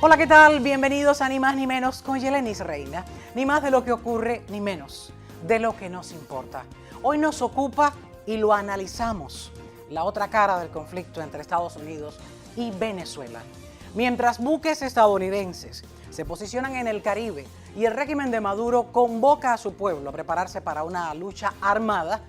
Hola, ¿qué tal? Bienvenidos a Ni Más Ni Menos con Yelenis Reina. Ni más de lo que ocurre, ni menos de lo que nos importa. Hoy nos ocupa y lo analizamos, la otra cara del conflicto entre Estados Unidos y Venezuela. Mientras buques estadounidenses se posicionan en el Caribe y el régimen de Maduro convoca a su pueblo a prepararse para una lucha armada,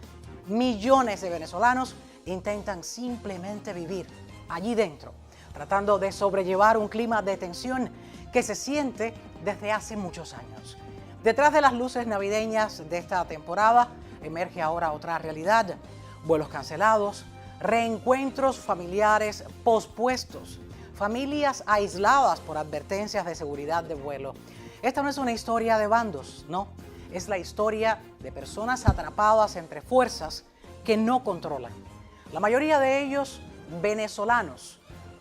millones de venezolanos intentan simplemente vivir allí dentro, tratando de sobrellevar un clima de tensión que se siente desde hace muchos años. Detrás de las luces navideñas de esta temporada emerge ahora otra realidad: vuelos cancelados, reencuentros familiares pospuestos, familias aisladas por advertencias de seguridad de vuelo. Esta no es una historia de bandos, no, es la historia de personas atrapadas entre fuerzas que no controlan. La mayoría de ellos venezolanos.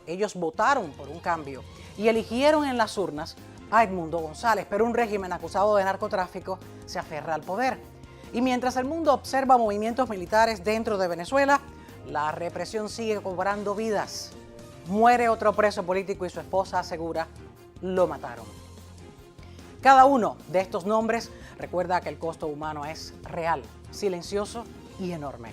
Ellos votaron por un cambio y eligieron en las urnas a Edmundo González, pero un régimen acusado de narcotráfico se aferra al poder. Y mientras el mundo observa movimientos militares dentro de Venezuela, la represión sigue cobrando vidas. Muere otro preso político y su esposa asegura lo mataron. Cada uno de estos nombres recuerda que el costo humano es real, silencioso y enorme.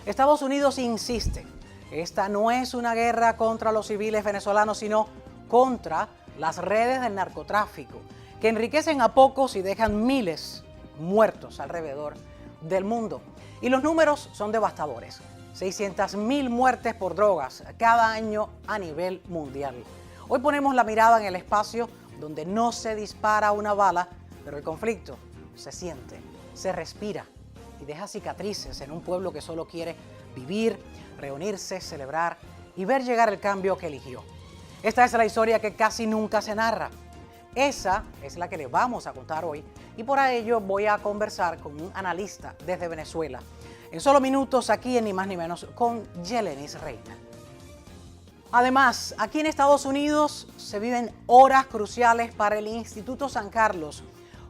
Estados Unidos insiste: esta no es una guerra contra los civiles venezolanos, sino contra las redes del narcotráfico, que enriquecen a pocos y dejan miles muertos alrededor del mundo. Y los números son devastadores: 600.000 muertes por drogas cada año a nivel mundial. Hoy ponemos la mirada en el espacio donde no se dispara una bala, pero el conflicto se siente, se respira y deja cicatrices en un pueblo que solo quiere vivir, reunirse, celebrar y ver llegar el cambio que eligió. Esta es la historia que casi nunca se narra. Esa es la que le vamos a contar hoy, y por ello voy a conversar con un analista desde Venezuela. En solo minutos, aquí en Ni Más Ni Menos con Yelenis Reina. Además, aquí en Estados Unidos se viven horas cruciales para el Instituto San Carlos.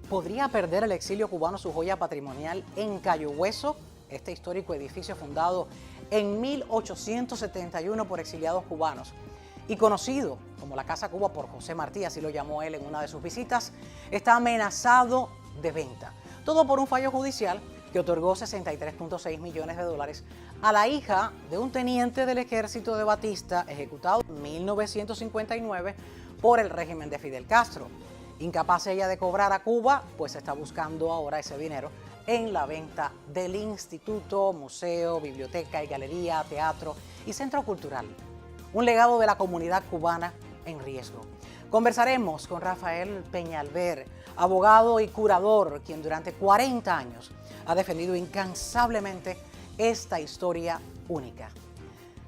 ¿Podría perder el exilio cubano su joya patrimonial en Cayo Hueso? Este histórico edificio fundado en 1871 por exiliados cubanos y conocido como la Casa Cuba por José Martí, así lo llamó él en una de sus visitas, está amenazado de venta. Todo por un fallo judicial que otorgó $63.6 millones a la hija de un teniente del ejército de Batista, ejecutado en 1959 por el régimen de Fidel Castro. Incapaz ella de cobrar a Cuba, pues está buscando ahora ese dinero en la venta del instituto, museo, biblioteca y galería, teatro y centro cultural. Un legado de la comunidad cubana en riesgo. Conversaremos con Rafael Peñalver, abogado y curador, quien durante 40 años ha defendido incansablemente esta historia única.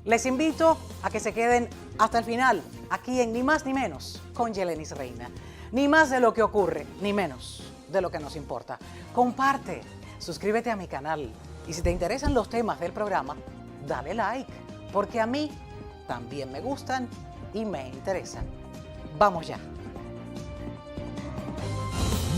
Les invito a que se queden hasta el final, aquí en Ni Más Ni Menos con Yelenis Reina. Ni más de lo que ocurre, ni menos de lo que nos importa. Comparte, suscríbete a mi canal y si te interesan los temas del programa, dale like, porque a mí también me gustan y me interesan. Vamos ya.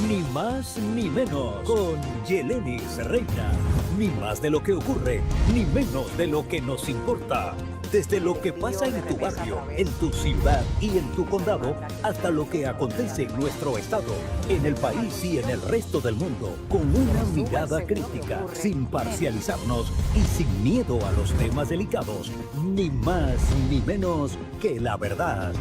Ni más ni menos con Yelenis Reina. Ni más de lo que ocurre, ni menos de lo que nos importa. Desde lo que pasa en tu barrio, en tu ciudad y en tu condado, hasta lo que acontece en nuestro estado, en el país y en el resto del mundo, con una mirada crítica, sin parcializarnos y sin miedo a los temas delicados. Ni más ni menos que la verdad.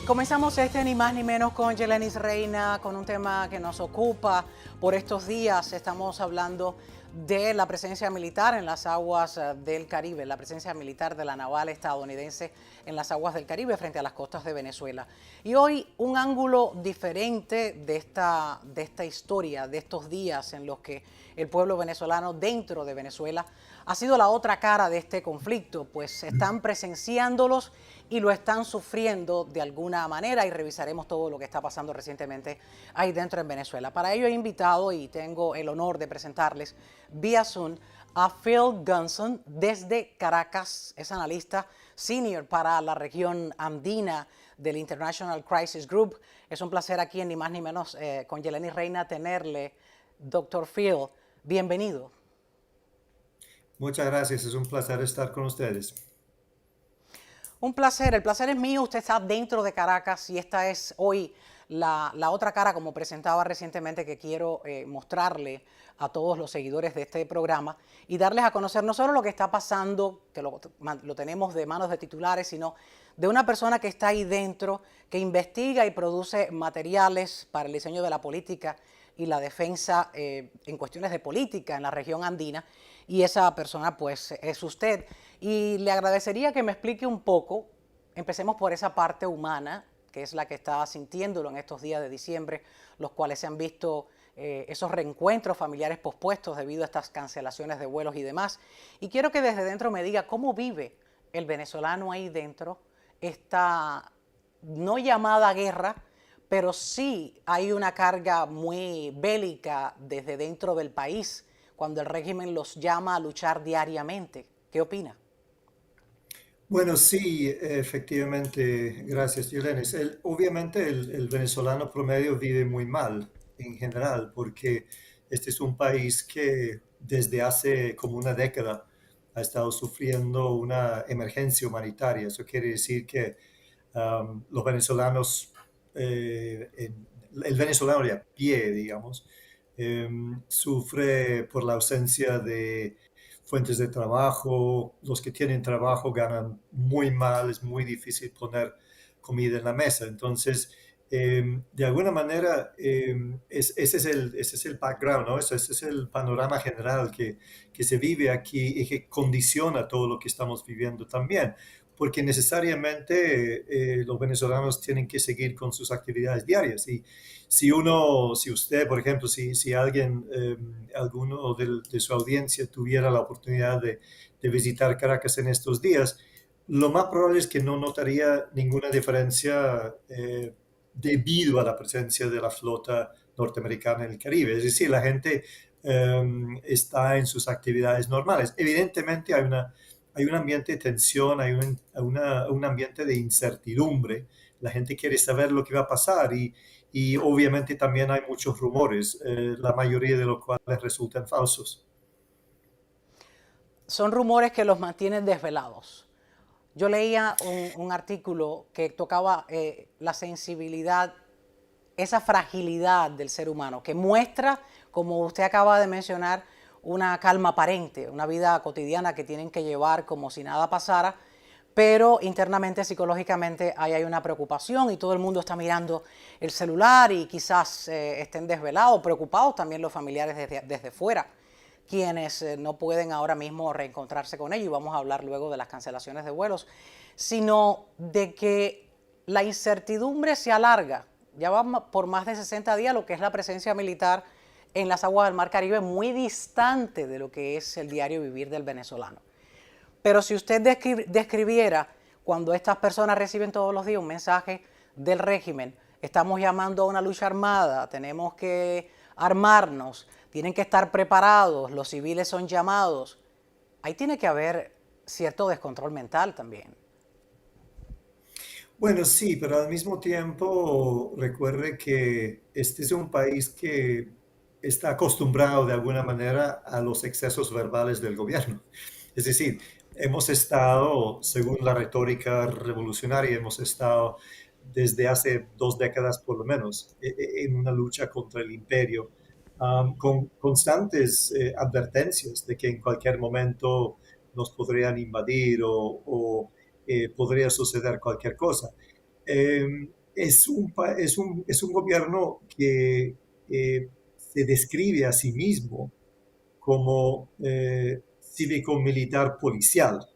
Comenzamos este Ni Más Ni Menos con Yelenis Reina, con un tema que nos ocupa por estos días. Estamos hablando de la presencia militar en las aguas del Caribe, la presencia militar de la naval estadounidense en las aguas del Caribe frente a las costas de Venezuela. Y hoy un ángulo diferente de esta historia, de estos días en los que el pueblo venezolano dentro de Venezuela ha sido la otra cara de este conflicto, pues están presenciándolos y lo están sufriendo de alguna manera, y revisaremos todo lo que está pasando recientemente ahí dentro en Venezuela. Para ello he invitado y tengo el honor de presentarles vía Zoom a Phil Gunson desde Caracas. Es analista senior para la región andina del International Crisis Group. Es un placer aquí en Ni Más Ni Menos con Yelenis Reina tenerle, Dr. Phil. Bienvenido. Muchas gracias, es un placer estar con ustedes. Un placer, el placer es mío. Usted está dentro de Caracas y esta es hoy la otra cara, como presentaba recientemente, que quiero mostrarle a todos los seguidores de este programa y darles a conocer no solo lo que está pasando, que lo tenemos de manos de titulares, sino de una persona que está ahí dentro, que investiga y produce materiales para el diseño de la política y la defensa en cuestiones de política en la región andina, y esa persona pues es usted. Y le agradecería que me explique un poco, empecemos por esa parte humana, que es la que está sintiéndolo en estos días de diciembre, los cuales se han visto esos reencuentros familiares pospuestos debido a estas cancelaciones de vuelos y demás. Y quiero que desde dentro me diga cómo vive el venezolano ahí dentro esta no llamada guerra, pero sí hay una carga muy bélica desde dentro del país cuando el régimen los llama a luchar diariamente. ¿Qué opina? Bueno, sí, efectivamente, gracias, Yolenis. Obviamente el venezolano promedio vive muy mal en general, porque este es un país que desde hace como una década ha estado sufriendo una emergencia humanitaria. Eso quiere decir que los venezolanos, el venezolano de a pie, digamos, sufre por la ausencia de fuentes de trabajo. Los que tienen trabajo ganan muy mal, es muy difícil poner comida en la mesa. Entonces, de alguna manera, ese es el background, ¿no? Ese es el panorama general que se vive aquí y que condiciona todo lo que estamos viviendo también, porque necesariamente los venezolanos tienen que seguir con sus actividades diarias. Y si usted, por ejemplo, si alguien, alguno de su audiencia tuviera la oportunidad de visitar Caracas en estos días, lo más probable es que no notaría ninguna diferencia debido a la presencia de la flota norteamericana en el Caribe. Es decir, la gente está en sus actividades normales. Evidentemente hay un ambiente de tensión, hay un ambiente de incertidumbre. La gente quiere saber lo que va a pasar y obviamente también hay muchos rumores, la mayoría de los cuales resultan falsos. Son rumores que los mantienen desvelados. Yo leía un artículo que tocaba la sensibilidad, esa fragilidad del ser humano, que muestra, como usted acaba de mencionar, una calma aparente, una vida cotidiana que tienen que llevar como si nada pasara, pero internamente, psicológicamente, ahí hay una preocupación y todo el mundo está mirando el celular y quizás estén desvelados, preocupados también los familiares desde fuera, quienes no pueden ahora mismo reencontrarse con ellos, y vamos a hablar luego de las cancelaciones de vuelos, sino de que la incertidumbre se alarga. Ya va por más de 60 días lo que es la presencia militar en las aguas del Mar Caribe, muy distante de lo que es el diario vivir del venezolano. Pero si usted describiera cuando estas personas reciben todos los días un mensaje del régimen, estamos llamando a una lucha armada, tenemos que armarnos, tienen que estar preparados, los civiles son llamados, ahí tiene que haber cierto descontrol mental también. Bueno, sí, pero al mismo tiempo recuerde que este es un país que está acostumbrado de alguna manera a los excesos verbales del gobierno. Es decir, hemos estado, según la retórica revolucionaria, hemos estado desde hace 2 décadas por lo menos en una lucha contra el imperio, con constantes advertencias de que en cualquier momento nos podrían invadir o podría suceder cualquier cosa. Es un gobierno que se describe a sí mismo como cívico-militar policial.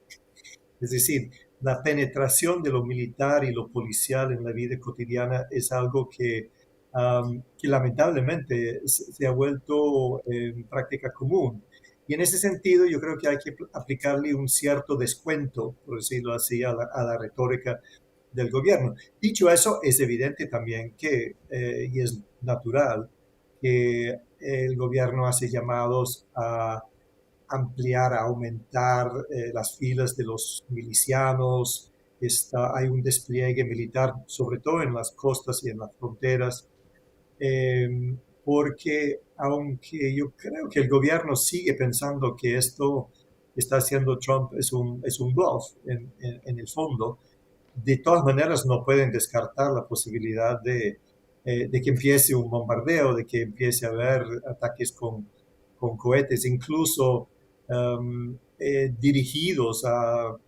Es decir, la penetración de lo militar y lo policial en la vida cotidiana es algo que lamentablemente se ha vuelto práctica común. Y en ese sentido yo creo que hay que aplicarle un cierto descuento, por decirlo así, a la retórica del gobierno. Dicho eso, es evidente también que, y es natural, que el gobierno hace llamados a ampliar, a aumentar las filas de los milicianos. Hay un despliegue militar, sobre todo en las costas y en las fronteras, porque aunque yo creo que el gobierno sigue pensando que esto que está haciendo Trump es un bluff en el fondo, de todas maneras no pueden descartar la posibilidad de que empiece un bombardeo, de que empiece a haber ataques con cohetes, incluso dirigidos a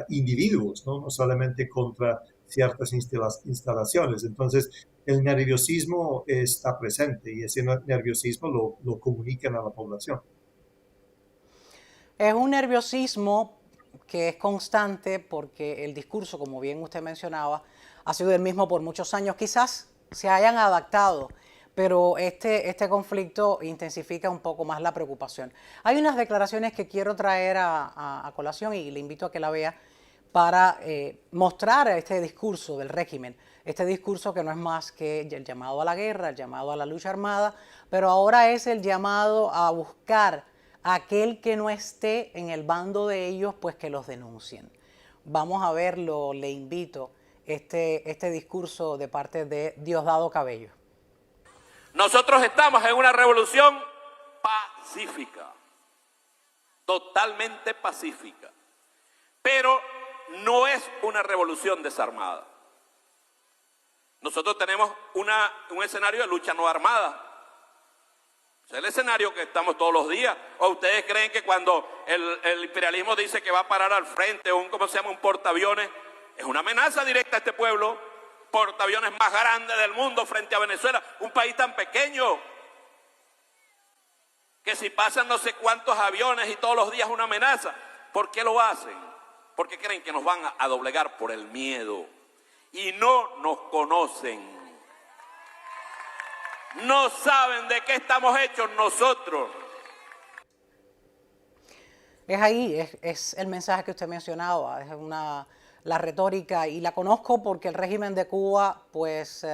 individuos, ¿no? No solamente contra ciertas instalaciones. Entonces, el nerviosismo está presente y ese nerviosismo lo comunican a la población. Es un nerviosismo que es constante porque el discurso, como bien usted mencionaba, ha sido el mismo por muchos años. Quizás se hayan adaptado, pero este conflicto intensifica un poco más la preocupación. Hay unas declaraciones que quiero traer a colación y le invito a que la vea para mostrar este discurso del régimen, este discurso que no es más que el llamado a la guerra, el llamado a la lucha armada, pero ahora es el llamado a buscar a aquel que no esté en el bando de ellos, pues que los denuncien. Vamos a verlo, le invito, este discurso de parte de Diosdado Cabello. Nosotros estamos en una revolución pacífica, totalmente pacífica, pero no es una revolución desarmada. Nosotros tenemos un escenario de lucha no armada. Es el escenario que estamos todos los días. ¿O ustedes creen que cuando el imperialismo dice que va a parar al frente un portaaviones, es una amenaza directa a este pueblo? Portaaviones más grande del mundo frente a Venezuela, un país tan pequeño, que si pasan no sé cuántos aviones y todos los días una amenaza. ¿Por qué lo hacen? Porque creen que nos van a doblegar por el miedo y no nos conocen. No saben de qué estamos hechos nosotros. Es ahí, es el mensaje que usted mencionaba, es la retórica, y la conozco porque el régimen de Cuba pues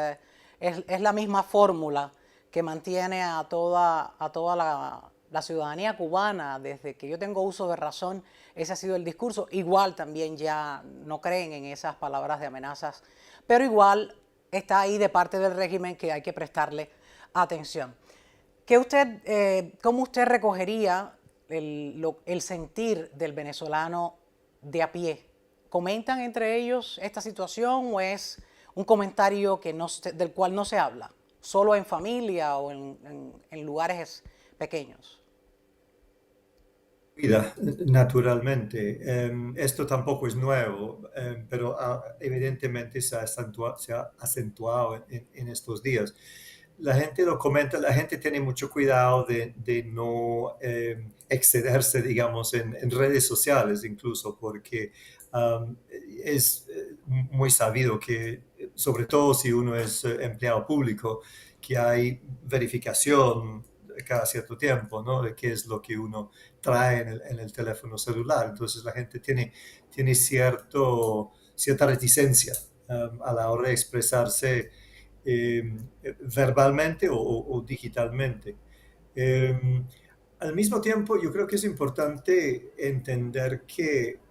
es la misma fórmula que mantiene a toda la ciudadanía cubana. Desde que yo tengo uso de razón, ese ha sido el discurso. Igual también ya no creen en esas palabras de amenazas, pero igual está ahí de parte del régimen que hay que prestarle atención. ¿Cómo usted recogería el sentir del venezolano de a pie? ¿Comentan entre ellos esta situación o es un comentario del cual no se habla, solo en familia o en lugares pequeños? Vida, naturalmente. Esto tampoco es nuevo, pero evidentemente se ha acentuado en estos días. La gente lo comenta, la gente tiene mucho cuidado de no excederse, digamos, en redes sociales incluso, porque es muy sabido que, sobre todo si uno es empleado público, que hay verificación cada cierto tiempo, ¿no? De qué es lo que uno trae en el teléfono celular. Entonces la gente tiene cierta reticencia a la hora de expresarse verbalmente o digitalmente. Al mismo tiempo, yo creo que es importante entender que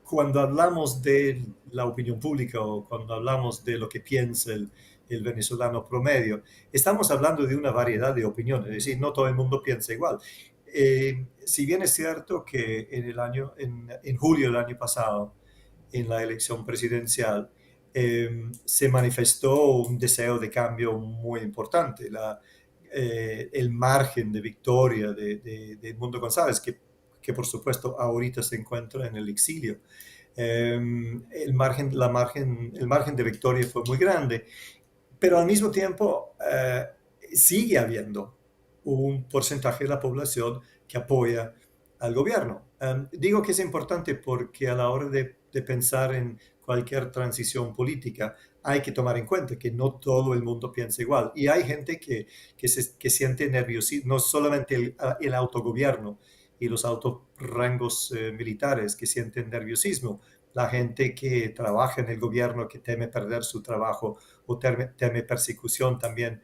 cuando hablamos de la opinión pública o cuando hablamos de lo que piensa el venezolano promedio, estamos hablando de una variedad de opiniones, es decir, no todo el mundo piensa igual. Si bien es cierto que en julio del año pasado, en la elección presidencial, se manifestó un deseo de cambio muy importante. El margen de victoria de Edmundo González, que por supuesto ahorita se encuentra en el exilio, el margen de victoria fue muy grande, pero al mismo tiempo sigue habiendo un porcentaje de la población que apoya al gobierno. Digo que es importante porque a la hora de pensar en cualquier transición política hay que tomar en cuenta que no todo el mundo piensa igual. Y hay gente que siente nerviosismo, no solamente el autogobierno y los altos rangos militares que sienten nerviosismo, la gente que trabaja en el gobierno, que teme perder su trabajo o teme persecución, también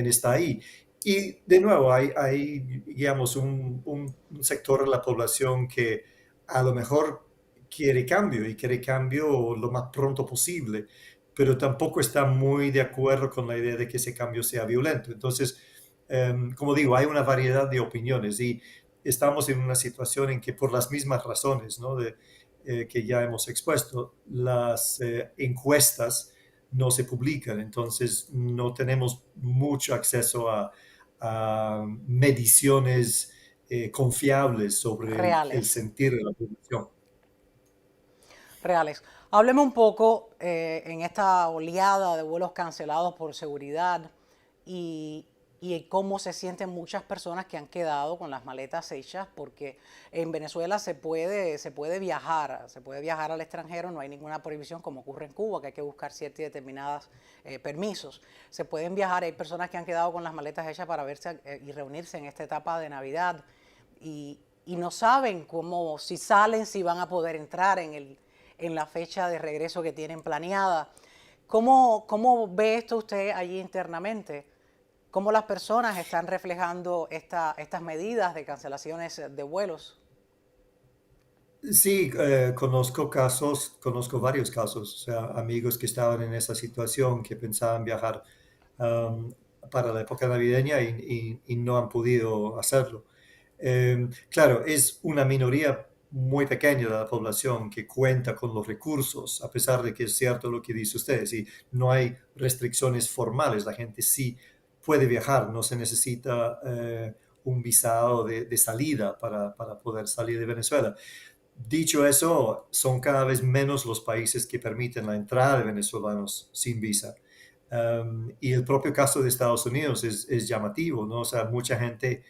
está ahí. Y de nuevo, hay digamos, un sector de la población que a lo mejor quiere cambio y quiere cambio lo más pronto posible, pero tampoco está muy de acuerdo con la idea de que ese cambio sea violento. Entonces, como digo, hay una variedad de opiniones y estamos en una situación en que por las mismas razones, ¿no? que ya hemos expuesto, las encuestas no se publican, entonces no tenemos mucho acceso a mediciones confiables sobre el Reales. sentir de la población. Reales. Hábleme un poco en esta oleada de vuelos cancelados por seguridad y, y cómo se sienten muchas personas que han quedado con las maletas hechas, porque en Venezuela se puede viajar al extranjero, no hay ninguna prohibición como ocurre en Cuba, que hay que buscar ciertos y determinados permisos. Se pueden viajar, hay personas que han quedado con las maletas hechas para verse y reunirse en esta etapa de Navidad y no saben cómo, si salen, si van a poder entrar en la fecha de regreso que tienen planeada. ¿Cómo ve esto usted allí internamente? ¿Cómo las personas están reflejando estas medidas de cancelaciones de vuelos? Sí, conozco varios casos, o sea, amigos que estaban en esa situación, que pensaban viajar um, para la época navideña y no han podido hacerlo. Claro, es una minoría muy pequeña de la población que cuenta con los recursos, a pesar de que es cierto lo que dice usted, si no hay restricciones formales, la gente sí puede viajar, no se necesita un visado de salida para poder salir de Venezuela. Dicho eso, son cada vez menos los países que permiten la entrada de venezolanos sin visa. Y el propio caso de Estados Unidos es llamativo, ¿no? O sea, mucha gente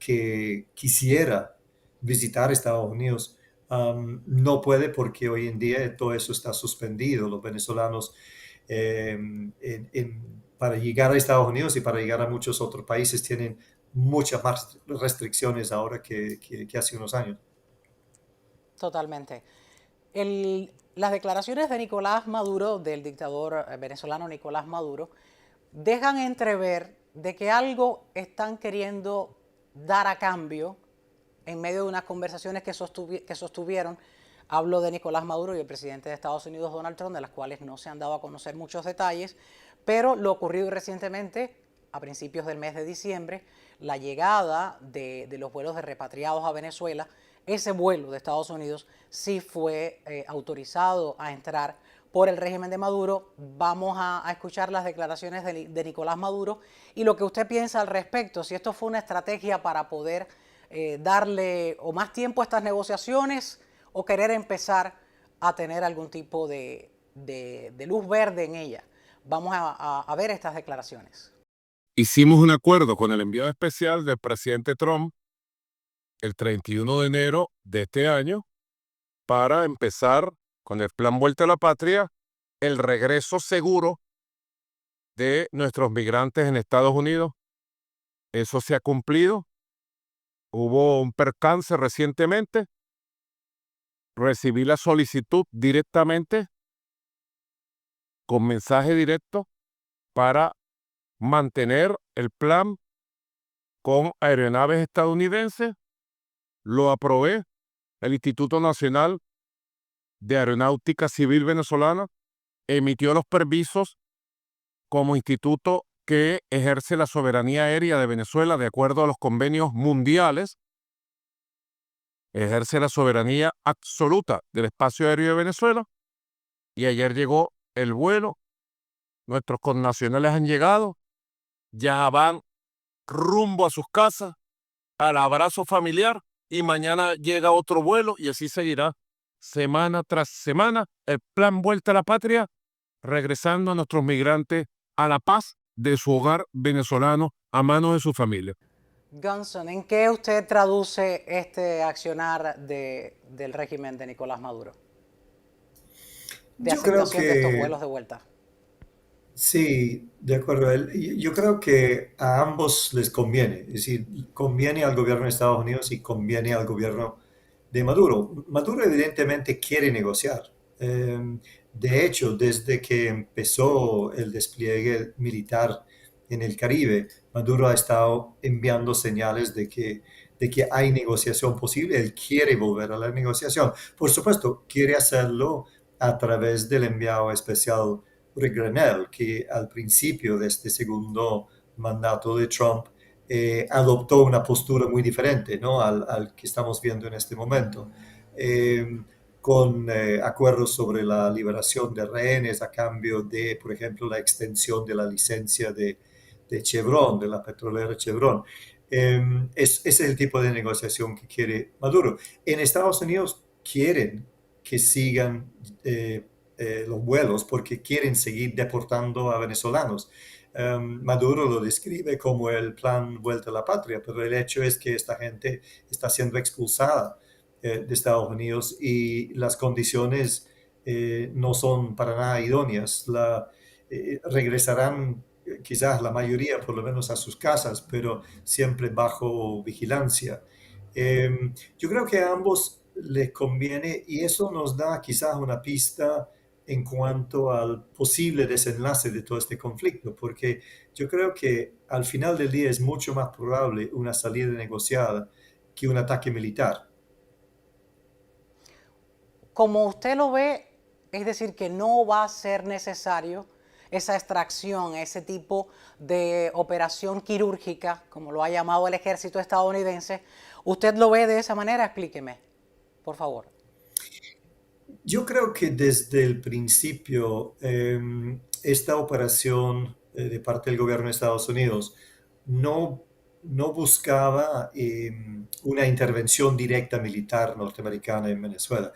que quisiera visitar Estados Unidos no puede porque hoy en día todo eso está suspendido. Los venezolanos para llegar a Estados Unidos y para llegar a muchos otros países tienen muchas más restricciones ahora que hace unos años. Totalmente. Las declaraciones de Nicolás Maduro, del dictador venezolano Nicolás Maduro, dejan entrever de que algo están queriendo dar a cambio en medio de unas conversaciones que sostuvieron. Hablo de Nicolás Maduro y el presidente de Estados Unidos, Donald Trump, de las cuales no se han dado a conocer muchos detalles, pero lo ocurrido recientemente, a principios del mes de diciembre, la llegada de los vuelos de repatriados a Venezuela. Ese vuelo de Estados Unidos sí fue autorizado a entrar por el régimen de Maduro. Vamos a escuchar las declaraciones de Nicolás Maduro y lo que usted piensa al respecto, si esto fue una estrategia para poder darle o más tiempo a estas negociaciones o querer empezar a tener algún tipo de luz verde en ella. Vamos a ver estas declaraciones. Hicimos un acuerdo con el enviado especial del presidente Trump el 31 de enero de este año para empezar con el plan Vuelta a la Patria, el regreso seguro de nuestros migrantes en Estados Unidos. Eso se ha cumplido. Hubo un percance recientemente. Recibí la solicitud directamente con mensaje directo para mantener el plan con aeronaves estadounidenses. Lo aprobé. El Instituto Nacional de Aeronáutica Civil Venezolana emitió los permisos como instituto que ejerce la soberanía aérea de Venezuela de acuerdo a los convenios mundiales. Ejerce la soberanía absoluta del espacio aéreo de Venezuela. Y ayer llegó el vuelo. Nuestros connacionales han llegado. Ya van rumbo a sus casas, al abrazo familiar. Y mañana llega otro vuelo y así seguirá semana tras semana el plan Vuelta a la Patria, regresando a nuestros migrantes a la paz de su hogar venezolano a manos de su familia. Gunson, ¿en qué usted traduce este accionar del régimen de Nicolás Maduro? De Yo creo aceptación de estos que vuelos de vuelta. sí, de acuerdo. Yo creo que a ambos les conviene, es decir, conviene al gobierno de Estados Unidos y conviene al gobierno de Maduro. Maduro evidentemente quiere negociar. De hecho, desde que empezó el despliegue militar en el Caribe, Maduro ha estado enviando señales de que hay negociación posible. Él quiere volver a la negociación. Por supuesto, quiere hacerlo a través del enviado especial Rick Grenell, que al principio de este segundo mandato de Trump adoptó una postura muy diferente, ¿no? al que estamos viendo en este momento. con acuerdos sobre la liberación de rehenes a cambio de, por ejemplo, la extensión de la licencia de Chevron, de la petrolera Chevron. Ese es el tipo de negociación que quiere Maduro. En Estados Unidos quieren que sigan los vuelos porque quieren seguir deportando a venezolanos. Maduro lo describe como el plan Vuelta a la Patria, pero el hecho es que esta gente está siendo expulsada de Estados Unidos y las condiciones no son para nada idóneas. Regresarán quizás la mayoría por lo menos a sus casas, pero siempre bajo vigilancia. Yo creo que a ambos les conviene y eso nos da quizás una pista en cuanto al posible desenlace de todo este conflicto, porque yo creo que al final del día es mucho más probable una salida negociada que un ataque militar. Como usted lo ve, es decir, que no va a ser necesario esa extracción, ese tipo de operación quirúrgica, como lo ha llamado el ejército estadounidense. ¿Usted lo ve de esa manera? Explíqueme, por favor. Yo creo que desde el principio esta operación de parte del gobierno de Estados Unidos no buscaba una intervención directa militar norteamericana en Venezuela.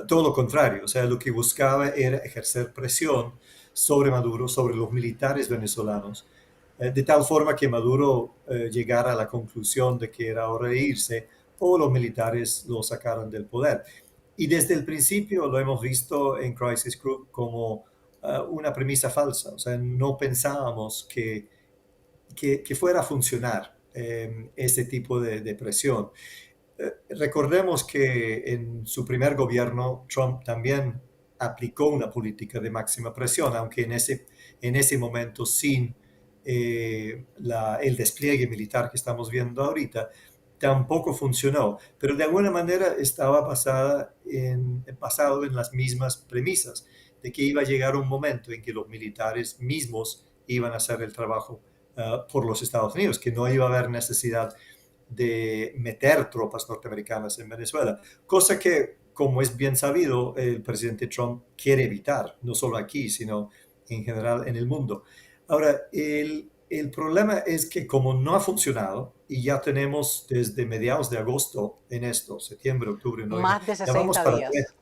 Todo lo contrario, o sea, lo que buscaba era ejercer presión sobre Maduro, sobre los militares venezolanos, de tal forma que Maduro llegara a la conclusión de que era hora de irse o los militares lo sacaran del poder. Y desde el principio lo hemos visto en Crisis Group como una premisa falsa, o sea, no pensábamos que fuera a funcionar este tipo de presión. Recordemos que en su primer gobierno Trump también aplicó una política de máxima presión, aunque en ese momento sin el despliegue militar que estamos viendo ahorita, tampoco funcionó, pero de alguna manera estaba basado en las mismas premisas, de que iba a llegar un momento en que los militares mismos iban a hacer el trabajo por los Estados Unidos, que no iba a haber necesidad de meter tropas norteamericanas en Venezuela, cosa que, como es bien sabido, el presidente Trump quiere evitar, no solo aquí, sino en general en el mundo. Ahora, el problema es que como no ha funcionado, y ya tenemos desde mediados de agosto en esto, septiembre, octubre, noviembre, Más de ya vamos 60 para días.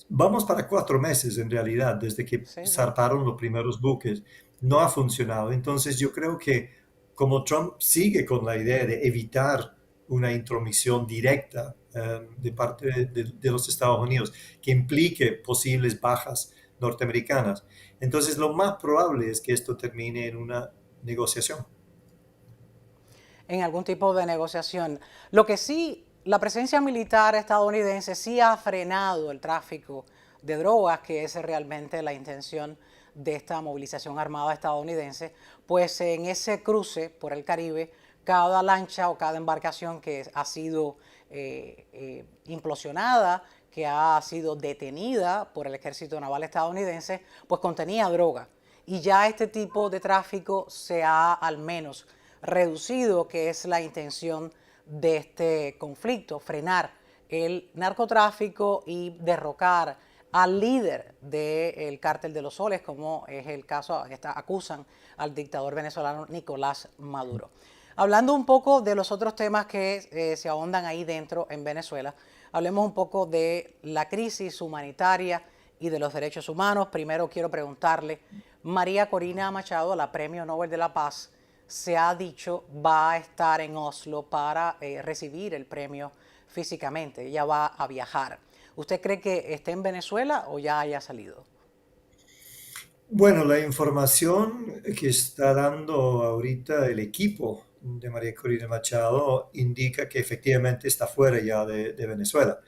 Vamos para 4 meses en realidad, desde que Sí, sí. zarparon los primeros buques. No ha funcionado. Entonces yo creo que como Trump sigue con la idea de evitar una intromisión directa de parte de los Estados Unidos que implique posibles bajas norteamericanas, entonces lo más probable es que esto termine en una negociación. En algún tipo de negociación. Lo que sí, la presencia militar estadounidense sí ha frenado el tráfico de drogas, que es realmente la intención de esta movilización armada estadounidense, pues en ese cruce por el Caribe, cada lancha o cada embarcación que ha sido implosionada, que ha sido detenida por el ejército naval estadounidense, pues contenía droga. Y ya este tipo de tráfico se ha al menos reducido, que es la intención de este conflicto, frenar el narcotráfico y derrocar al líder del cártel de los soles, como es el caso, acusan al dictador venezolano Nicolás Maduro. Hablando un poco de los otros temas que se ahondan ahí dentro en Venezuela, hablemos un poco de la crisis humanitaria y de los derechos humanos. Primero quiero preguntarle, María Corina Machado, la Premio Nobel de la Paz, se ha dicho va a estar en Oslo para recibir el premio físicamente. Ella va a viajar. ¿Usted cree que esté en Venezuela o ya haya salido? Bueno, la información que está dando ahorita el equipo de María Corina Machado indica que efectivamente está fuera ya de Venezuela.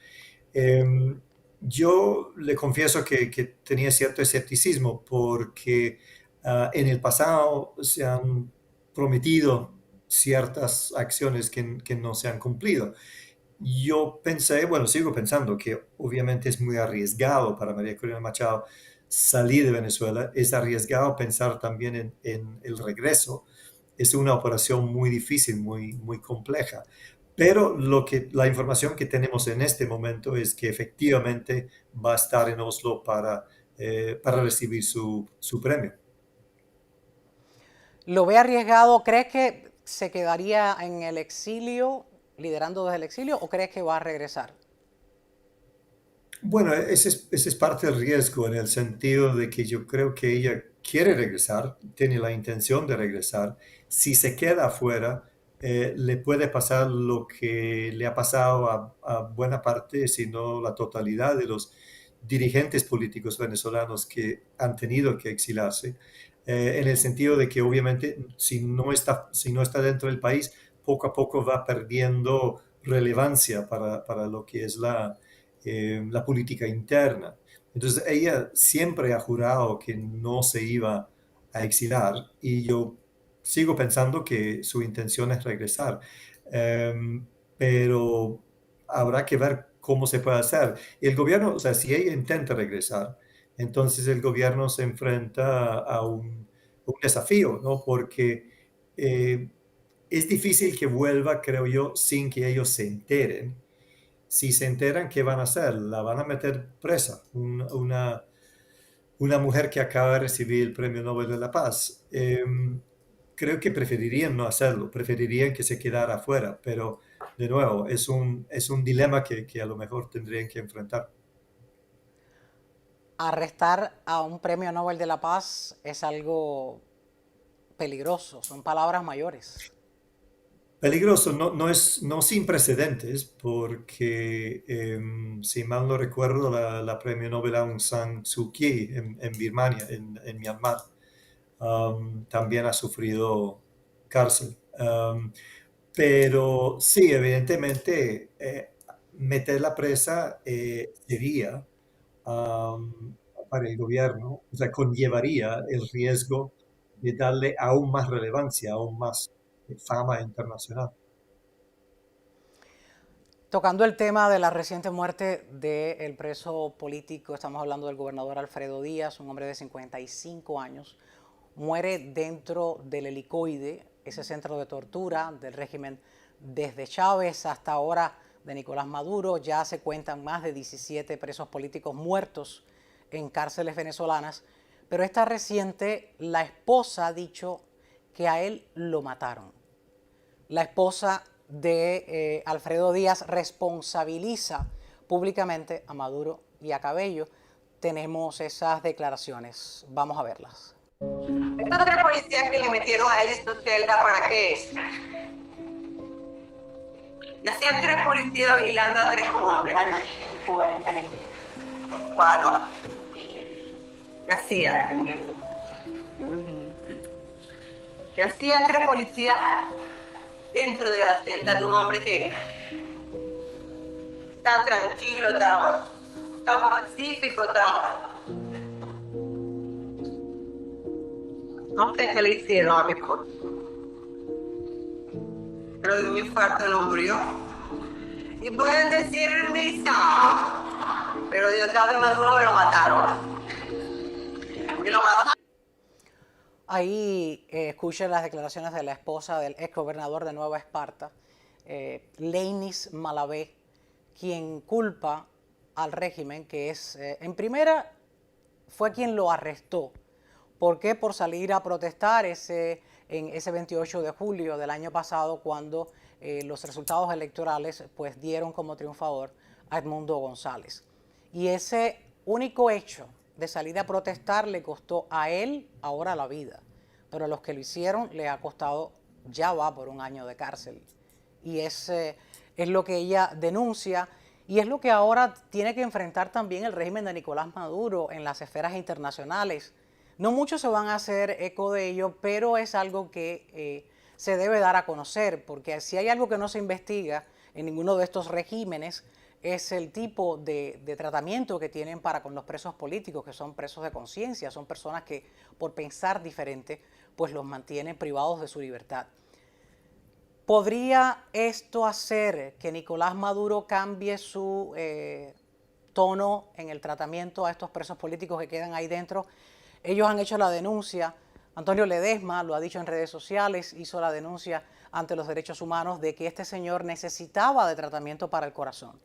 Yo le confieso que tenía cierto escepticismo porque en el pasado se han prometido ciertas acciones que no se han cumplido. Yo pensé, bueno, sigo pensando que obviamente es muy arriesgado para María Corina Machado salir de Venezuela, es arriesgado pensar también en el regreso. Es una operación muy difícil, muy compleja, Pero la información que tenemos en este momento es que efectivamente va a estar en Oslo para recibir su premio. ¿Lo ve arriesgado? ¿Crees que se quedaría en el exilio, liderando desde el exilio, o crees que va a regresar? Bueno, ese es parte del riesgo en el sentido de que yo creo que ella quiere regresar, tiene la intención de regresar. Si se queda afuera, le puede pasar lo que le ha pasado a buena parte, si no la totalidad de los dirigentes políticos venezolanos que han tenido que exilarse, en el sentido de que obviamente si no está dentro del país, poco a poco va perdiendo relevancia para lo que es la política interna. Entonces ella siempre ha jurado que no se iba a exilar y yo sigo pensando que su intención es regresar. Pero habrá que ver cómo se puede hacer. El gobierno, o sea, si ella intenta regresar, entonces el gobierno se enfrenta a un desafío, ¿no? Porque es difícil que vuelva, creo yo, sin que ellos se enteren. Si se enteran, ¿qué van a hacer? La van a meter presa. Una mujer que acaba de recibir el Premio Nobel de la Paz. Creo que preferirían no hacerlo, preferirían que se quedara afuera, pero de nuevo, es un dilema que a lo mejor tendrían que enfrentar. Arrestar a un premio Nobel de la Paz es algo peligroso, son palabras mayores. Peligroso, no sin precedentes, porque si mal no recuerdo, la premio Nobel Aung San Suu Kyi en Birmania, en Myanmar, también ha sufrido cárcel. Pero sí, evidentemente, meterla presa sería para el gobierno, o sea, conllevaría el riesgo de darle aún más relevancia, aún más fama internacional. Tocando el tema de la reciente muerte del preso político, estamos hablando del gobernador Alfredo Díaz, un hombre de 55 años, muere dentro del helicoide, ese centro de tortura del régimen desde Chávez hasta ahora de Nicolás Maduro. Ya se cuentan más de 17 presos políticos muertos en cárceles venezolanas, pero esta reciente, la esposa ha dicho que a él lo mataron. La esposa de Alfredo Díaz responsabiliza públicamente a Maduro y a Cabello. Tenemos esas declaraciones, vamos a verlas. Estos tres policías que le metieron a él en su celda, ¿para qué es? Nacían tres policías vigilando a tres hombres. Bueno, nacían tres policías dentro de la celda de un hombre que tan tranquilo, tan pacífico, no sé qué le hicieron a mi esposo. Pero de un infarto no murió. Y pueden decir misa, pero Dios sabe, Maduro me lo mataron. Me lo mataron. Ahí escuchen las declaraciones de la esposa del ex gobernador de Nueva Esparta, Leinis Malavé, quien culpa al régimen, que es, en primera, fue quien lo arrestó. ¿Por qué? Por salir a protestar en ese 28 de julio del año pasado, cuando los resultados electorales pues dieron como triunfador a Edmundo González. Y ese único hecho de salir a protestar le costó a él ahora la vida, pero a los que lo hicieron le ha costado, ya va por un año de cárcel. Y es lo que ella denuncia, y es lo que ahora tiene que enfrentar también el régimen de Nicolás Maduro en las esferas internacionales. No muchos se van a hacer eco de ello, pero es algo que se debe dar a conocer, porque si hay algo que no se investiga en ninguno de estos regímenes, es el tipo de tratamiento que tienen para con los presos políticos, que son presos de conciencia, son personas que por pensar diferente, pues los mantienen privados de su libertad. ¿Podría esto hacer que Nicolás Maduro cambie su tono en el tratamiento a estos presos políticos que quedan ahí dentro? Ellos han hecho la denuncia Antonio Ledesma lo ha dicho en redes sociales, hizo la denuncia ante los derechos humanos de que este señor necesitaba de tratamiento para el corazón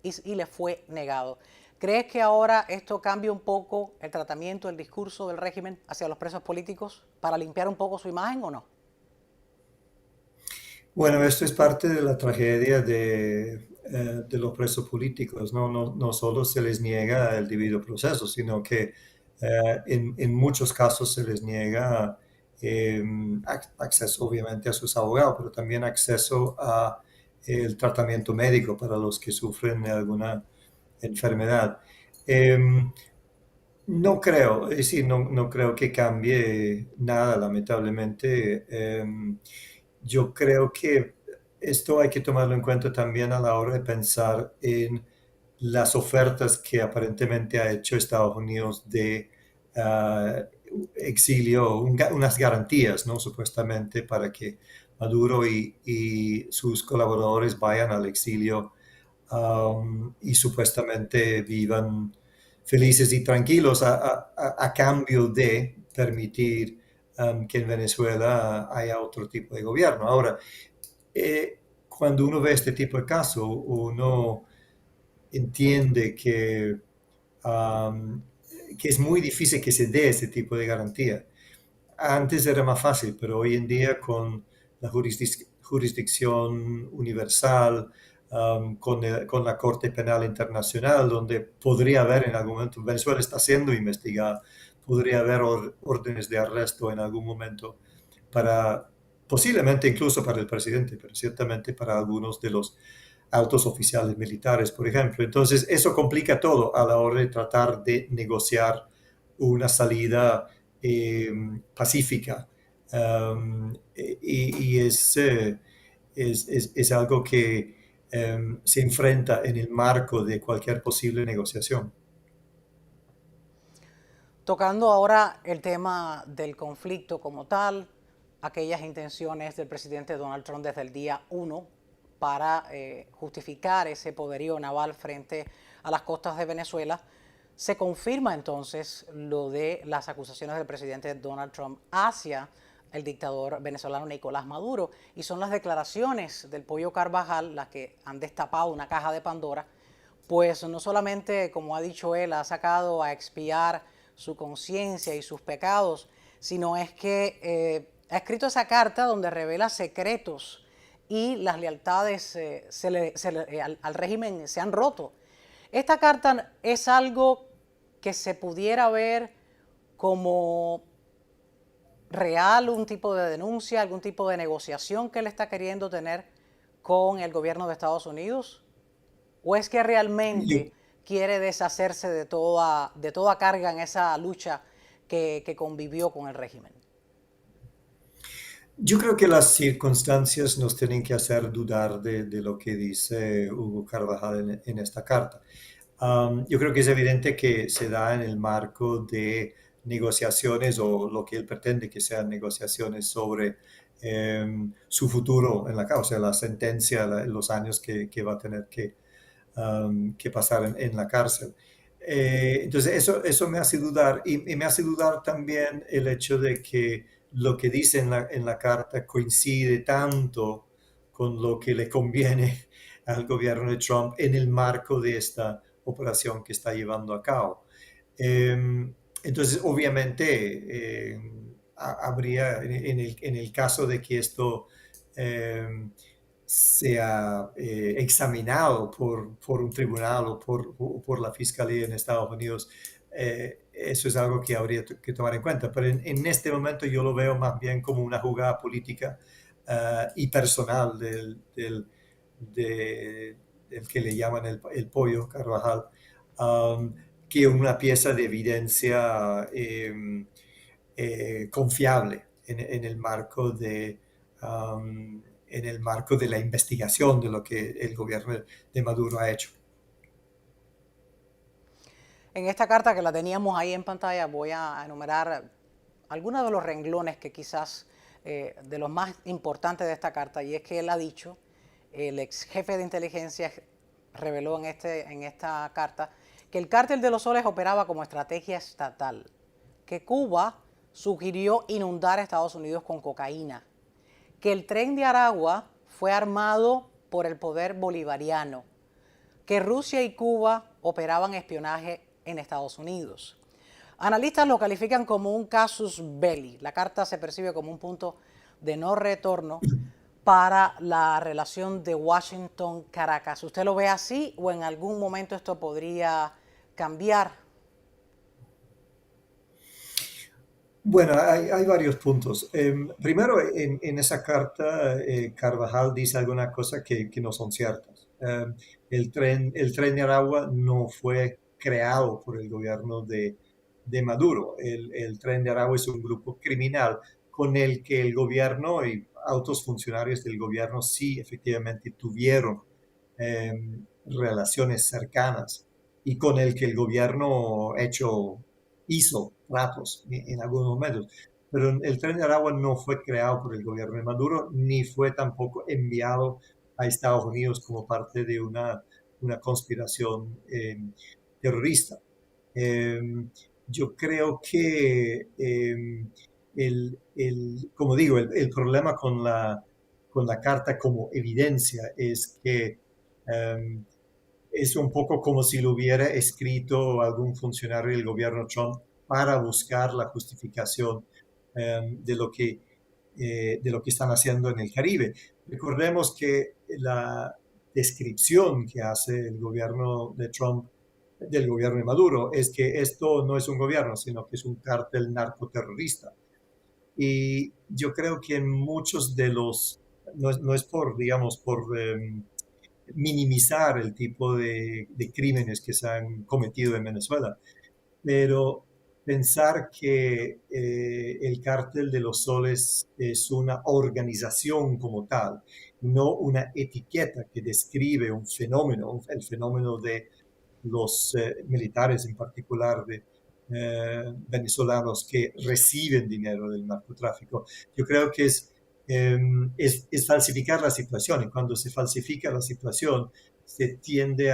y le fue negado. ¿Crees que ahora esto cambia un poco el tratamiento, el discurso del régimen hacia los presos políticos para limpiar un poco su imagen o no? Bueno, esto es parte de la tragedia de los presos políticos, ¿no? No solo se les niega el debido proceso, sino que en muchos casos se les niega acceso, obviamente, a sus abogados, pero también acceso a el tratamiento médico para los que sufren de alguna enfermedad. No creo, es decir, no creo que cambie nada, lamentablemente. Yo creo que esto hay que tomarlo en cuenta también a la hora de pensar en las ofertas que aparentemente ha hecho Estados Unidos de ah, exilio, unas garantías, ¿no? Supuestamente para que Maduro y sus colaboradores vayan al exilio y supuestamente vivan felices y tranquilos a cambio de permitir que en Venezuela haya otro tipo de gobierno. Ahora, cuando uno ve este tipo de casos, uno entiende um, que es muy difícil que se dé ese tipo de garantía. Antes era más fácil, pero hoy en día con la jurisdicción universal, con la Corte Penal Internacional, donde podría haber en algún momento, Venezuela está siendo investigada, podría haber órdenes de arresto en algún momento para, posiblemente incluso para el presidente, pero ciertamente para algunos de los altos oficiales militares, por ejemplo. Entonces, eso complica todo a la hora de tratar de negociar una salida pacífica. Y es algo que se enfrenta en el marco de cualquier posible negociación. Tocando ahora el tema del conflicto como tal, aquellas intenciones del presidente Donald Trump desde el día 1 para justificar ese poderío naval frente a las costas de Venezuela, se confirma entonces lo de las acusaciones del presidente Donald Trump hacia el dictador venezolano Nicolás Maduro, y son las declaraciones del Pollo Carvajal las que han destapado una caja de Pandora, pues no solamente, como ha dicho él, ha sacado a expiar su conciencia y sus pecados, sino es que ha escrito esa carta donde revela secretos y las lealtades al régimen se han roto. Esta carta es algo que se pudiera ver como real, un tipo de denuncia, algún tipo de negociación que él está queriendo tener con el gobierno de Estados Unidos, o es que realmente quiere deshacerse de toda carga en esa lucha que convivió con el régimen. Yo creo que las circunstancias nos tienen que hacer dudar de lo que dice Hugo Carvajal en esta carta. Yo creo que es evidente que se da en el marco de negociaciones o lo que él pretende que sean negociaciones sobre su futuro en la causa, la sentencia, los años que va a tener que pasar en la cárcel. Entonces eso me hace dudar y me hace dudar también el hecho de que lo que dice en la carta coincide tanto con lo que le conviene al gobierno de Trump en el marco de esta operación que está llevando a cabo. Entonces, obviamente, habría, en el caso de que esto sea examinado por un tribunal o por la fiscalía en Estados Unidos, eso es algo que habría que tomar en cuenta. Pero en este momento yo lo veo más bien como una jugada política y personal del que le llaman el pollo Carvajal, que una pieza de evidencia confiable en el marco en el marco de la investigación de lo que el gobierno de Maduro ha hecho. En esta carta que la teníamos ahí en pantalla voy a enumerar algunos de los renglones que quizás de los más importantes de esta carta, y es que él ha dicho, el ex jefe de inteligencia reveló en esta carta que el cártel de los soles operaba como estrategia estatal, que Cuba sugirió inundar a Estados Unidos con cocaína, que el tren de Aragua fue armado por el poder bolivariano, que Rusia y Cuba operaban espionaje en Estados Unidos. Analistas lo califican como un casus belli. La carta se percibe como un punto de no retorno para la relación de Washington-Caracas. ¿Usted lo ve así o en algún momento esto podría cambiar? Bueno, hay varios puntos. Primero, en esa carta, Carvajal dice algunas cosas que no son ciertas. El tren de Aragua no fue creado por el gobierno de Maduro. El tren de Aragua es un grupo criminal con el que el gobierno y altos funcionarios del gobierno sí efectivamente tuvieron relaciones cercanas y con el que el gobierno hizo tratos en algunos momentos. Pero el tren de Aragua no fue creado por el gobierno de Maduro, ni fue tampoco enviado a Estados Unidos como parte de una conspiración terrorista. Yo creo que, como digo, el problema con la carta como evidencia es que es un poco como si lo hubiera escrito algún funcionario del gobierno Trump para buscar la justificación de lo que están haciendo en el Caribe. Recordemos que la descripción que hace el gobierno de Trump del gobierno de Maduro es que esto no es un gobierno, sino que es un cártel narcoterrorista. Y yo creo que en muchos de los, no es por, digamos, por minimizar el tipo de crímenes que se han cometido en Venezuela, pero pensar que el Cártel de los Soles es una organización como tal, no una etiqueta que describe un fenómeno, el fenómeno de los militares en particular de venezolanos que reciben dinero del narcotráfico. Yo creo que es falsificar la situación, y cuando se falsifica la situación se tiende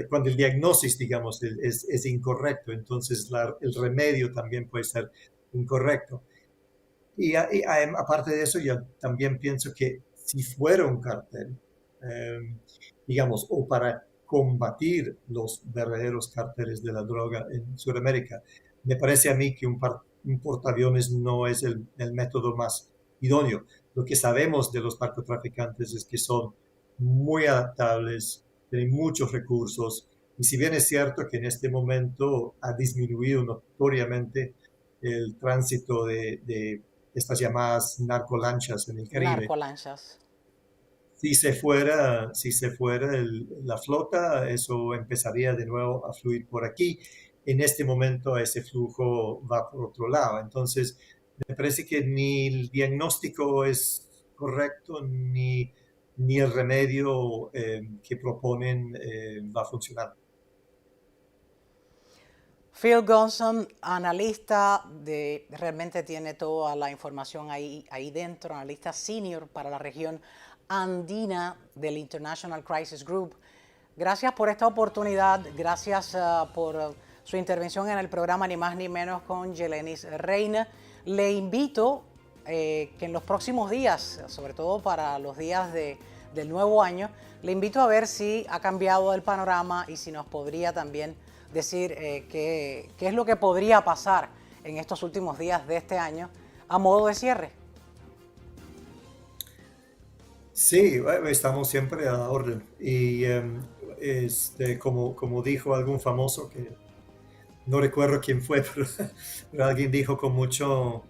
cuando el diagnóstico, digamos, es incorrecto, entonces el remedio también puede ser incorrecto. Y aparte de eso, yo también pienso que si fuera un cartel, digamos, o para combatir los verdaderos cárteles de la droga en Sudamérica, me parece a mí que un portaaviones no es el método más idóneo. Lo que sabemos de los narcotraficantes es que son muy adaptables, tienen muchos recursos, y si bien es cierto que en este momento ha disminuido notoriamente el tránsito de estas llamadas narcolanchas en el Caribe. Narcolanchas. Si se fuera la flota, eso empezaría de nuevo a fluir por aquí. En este momento ese flujo va por otro lado. Entonces, me parece que ni el diagnóstico es correcto, ni el remedio que proponen va a funcionar. Phil Gonson, analista realmente tiene toda la información ahí dentro, analista senior para la región andina del International Crisis Group. Gracias por esta oportunidad, gracias por su intervención en el programa Ni Más Ni Menos con Yelenis Reina. Le invito que en los próximos días, sobre todo para los días del nuevo año, le invito a ver si ha cambiado el panorama y si nos podría también decir qué es lo que podría pasar en estos últimos días de este año a modo de cierre. Sí, estamos siempre a la orden. Y como dijo algún famoso, que no recuerdo quién fue, pero alguien dijo con mucho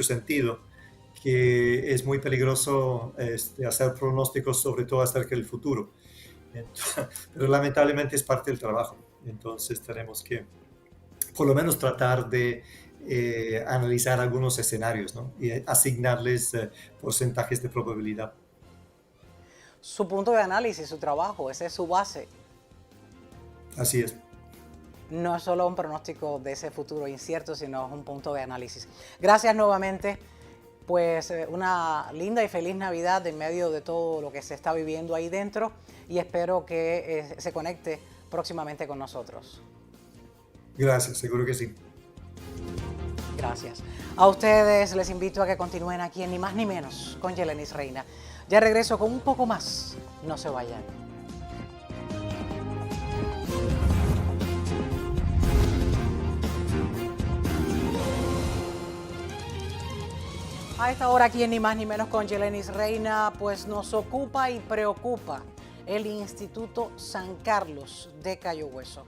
sentido que es muy peligroso hacer pronósticos, sobre todo acerca del futuro. Pero lamentablemente es parte del trabajo. Entonces tenemos que por lo menos tratar de analizar algunos escenarios, ¿no? Y asignarles porcentajes de probabilidad. Su punto de análisis, su trabajo, esa es su base. Así es. No es solo un pronóstico de ese futuro incierto, sino es un punto de análisis. Gracias nuevamente. Pues una linda y feliz Navidad en medio de todo lo que se está viviendo ahí dentro, y espero que se conecte próximamente con nosotros. Gracias, seguro que sí. Gracias. A ustedes les invito a que continúen aquí en Ni Más Ni Menos con Yelenis Reina. Ya regreso con un poco más. No se vayan. A esta hora aquí en Ni Más Ni Menos con Yelenis Reina, pues nos ocupa y preocupa el Instituto San Carlos de Cayo Hueso.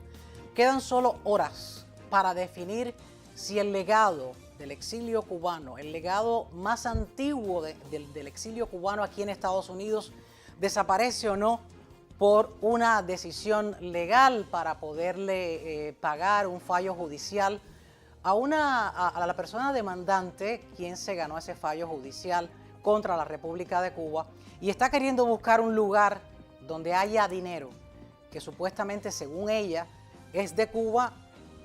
Quedan solo horas para definir si el legado del exilio cubano, el legado más antiguo del exilio cubano aquí en Estados Unidos, desaparece o no por una decisión legal para poderle pagar un fallo judicial a la persona demandante, quien se ganó ese fallo judicial contra la República de Cuba y está queriendo buscar un lugar donde haya dinero que supuestamente, según ella, es de Cuba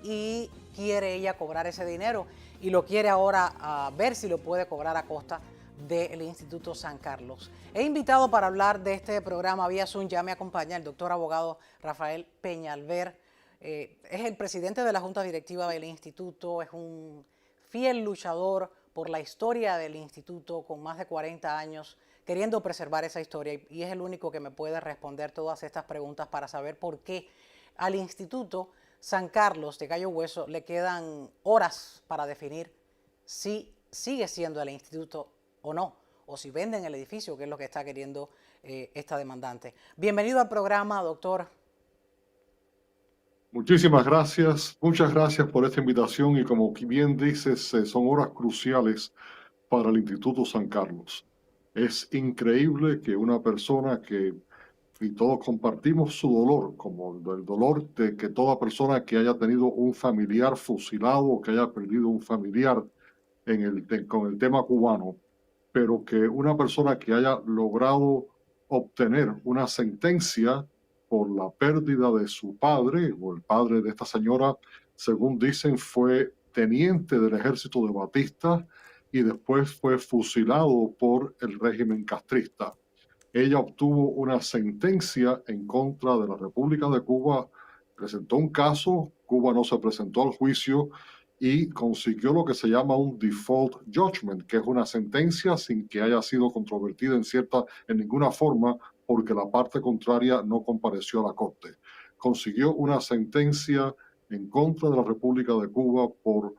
y quiere ella cobrar ese dinero y lo quiere ahora ver si lo puede cobrar a costa del Instituto San Carlos. He invitado para hablar de este programa vía Zoom, ya me acompaña el doctor abogado Rafael Peñalver. Es el presidente de la Junta Directiva del Instituto, es un fiel luchador por la historia del Instituto con más de 40 años, queriendo preservar esa historia y es el único que me puede responder todas estas preguntas para saber por qué al Instituto San Carlos de Cayo Hueso le quedan horas para definir si sigue siendo el instituto o no, o si venden el edificio, que es lo que está queriendo esta demandante. Bienvenido al programa, doctor. Muchísimas gracias, muchas gracias por esta invitación y como bien dices, son horas cruciales para el Instituto San Carlos. Es increíble que una persona y todos compartimos su dolor, como el dolor de que toda persona que haya tenido un familiar fusilado o que haya perdido un familiar con el tema cubano, pero que una persona que haya logrado obtener una sentencia por la pérdida de su padre, o el padre de esta señora, según dicen, fue teniente del ejército de Batista y después fue fusilado por el régimen castrista. Ella obtuvo una sentencia en contra de la República de Cuba, presentó un caso, Cuba no se presentó al juicio y consiguió lo que se llama un default judgment, que es una sentencia sin que haya sido controvertida en ninguna forma porque la parte contraria no compareció a la corte. Consiguió una sentencia en contra de la República de Cuba por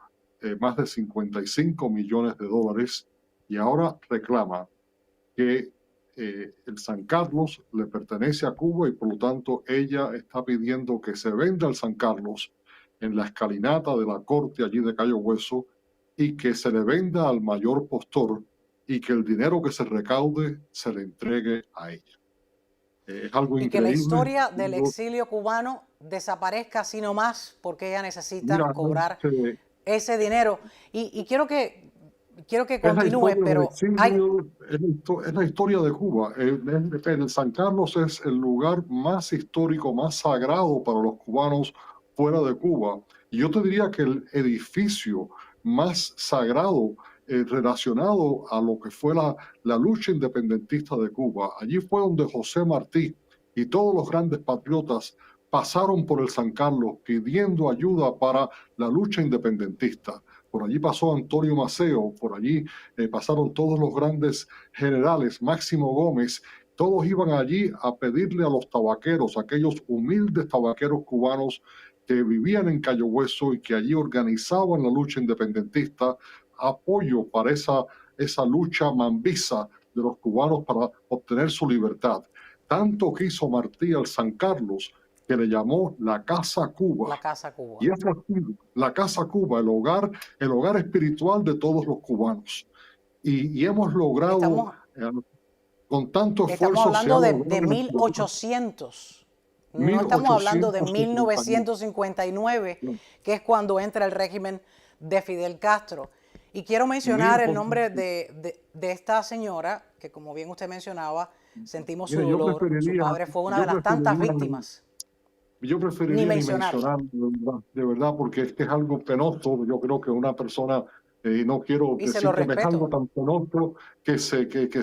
más de 55 millones de dólares y ahora reclama que el San Carlos le pertenece a Cuba y por lo tanto ella está pidiendo que se venda el San Carlos en la escalinata de la corte allí de Cayo Hueso y que se le venda al mayor postor y que el dinero que se recaude se le entregue a ella. Es algo increíble. Y que la historia del exilio cubano desaparezca así nomás porque ella necesita cobrar ese dinero. Y quiero que continúe, pero es la historia de Cuba. El San Carlos es el lugar más histórico, más sagrado para los cubanos fuera de Cuba. Y yo te diría que el edificio más sagrado relacionado a lo que fue la lucha independentista de Cuba. Allí fue donde José Martí y todos los grandes patriotas pasaron por el San Carlos pidiendo ayuda para la lucha independentista. Por allí pasó Antonio Maceo, por allí pasaron todos los grandes generales, Máximo Gómez, todos iban allí a pedirle a los tabaqueros, aquellos humildes tabaqueros cubanos que vivían en Cayo Hueso y que allí organizaban la lucha independentista, apoyo para esa lucha mambisa de los cubanos para obtener su libertad. Tanto quiso Martí al San Carlos que le llamó la Casa Cuba. La Casa Cuba. Y esa la Casa Cuba, el hogar espiritual de todos los cubanos. Y hemos logrado, con tanto esfuerzo... Estamos hablando de 1800. No estamos hablando de 1959, que es cuando entra el régimen de Fidel Castro. Y quiero mencionar el nombre de esta señora, que como bien usted mencionaba, sentimos su dolor. Su padre fue una de las tantas víctimas. Yo preferiría ni mencionar, de verdad, porque es que es algo penoso. Yo creo que una persona, no quiero decir que es algo tan penoso, que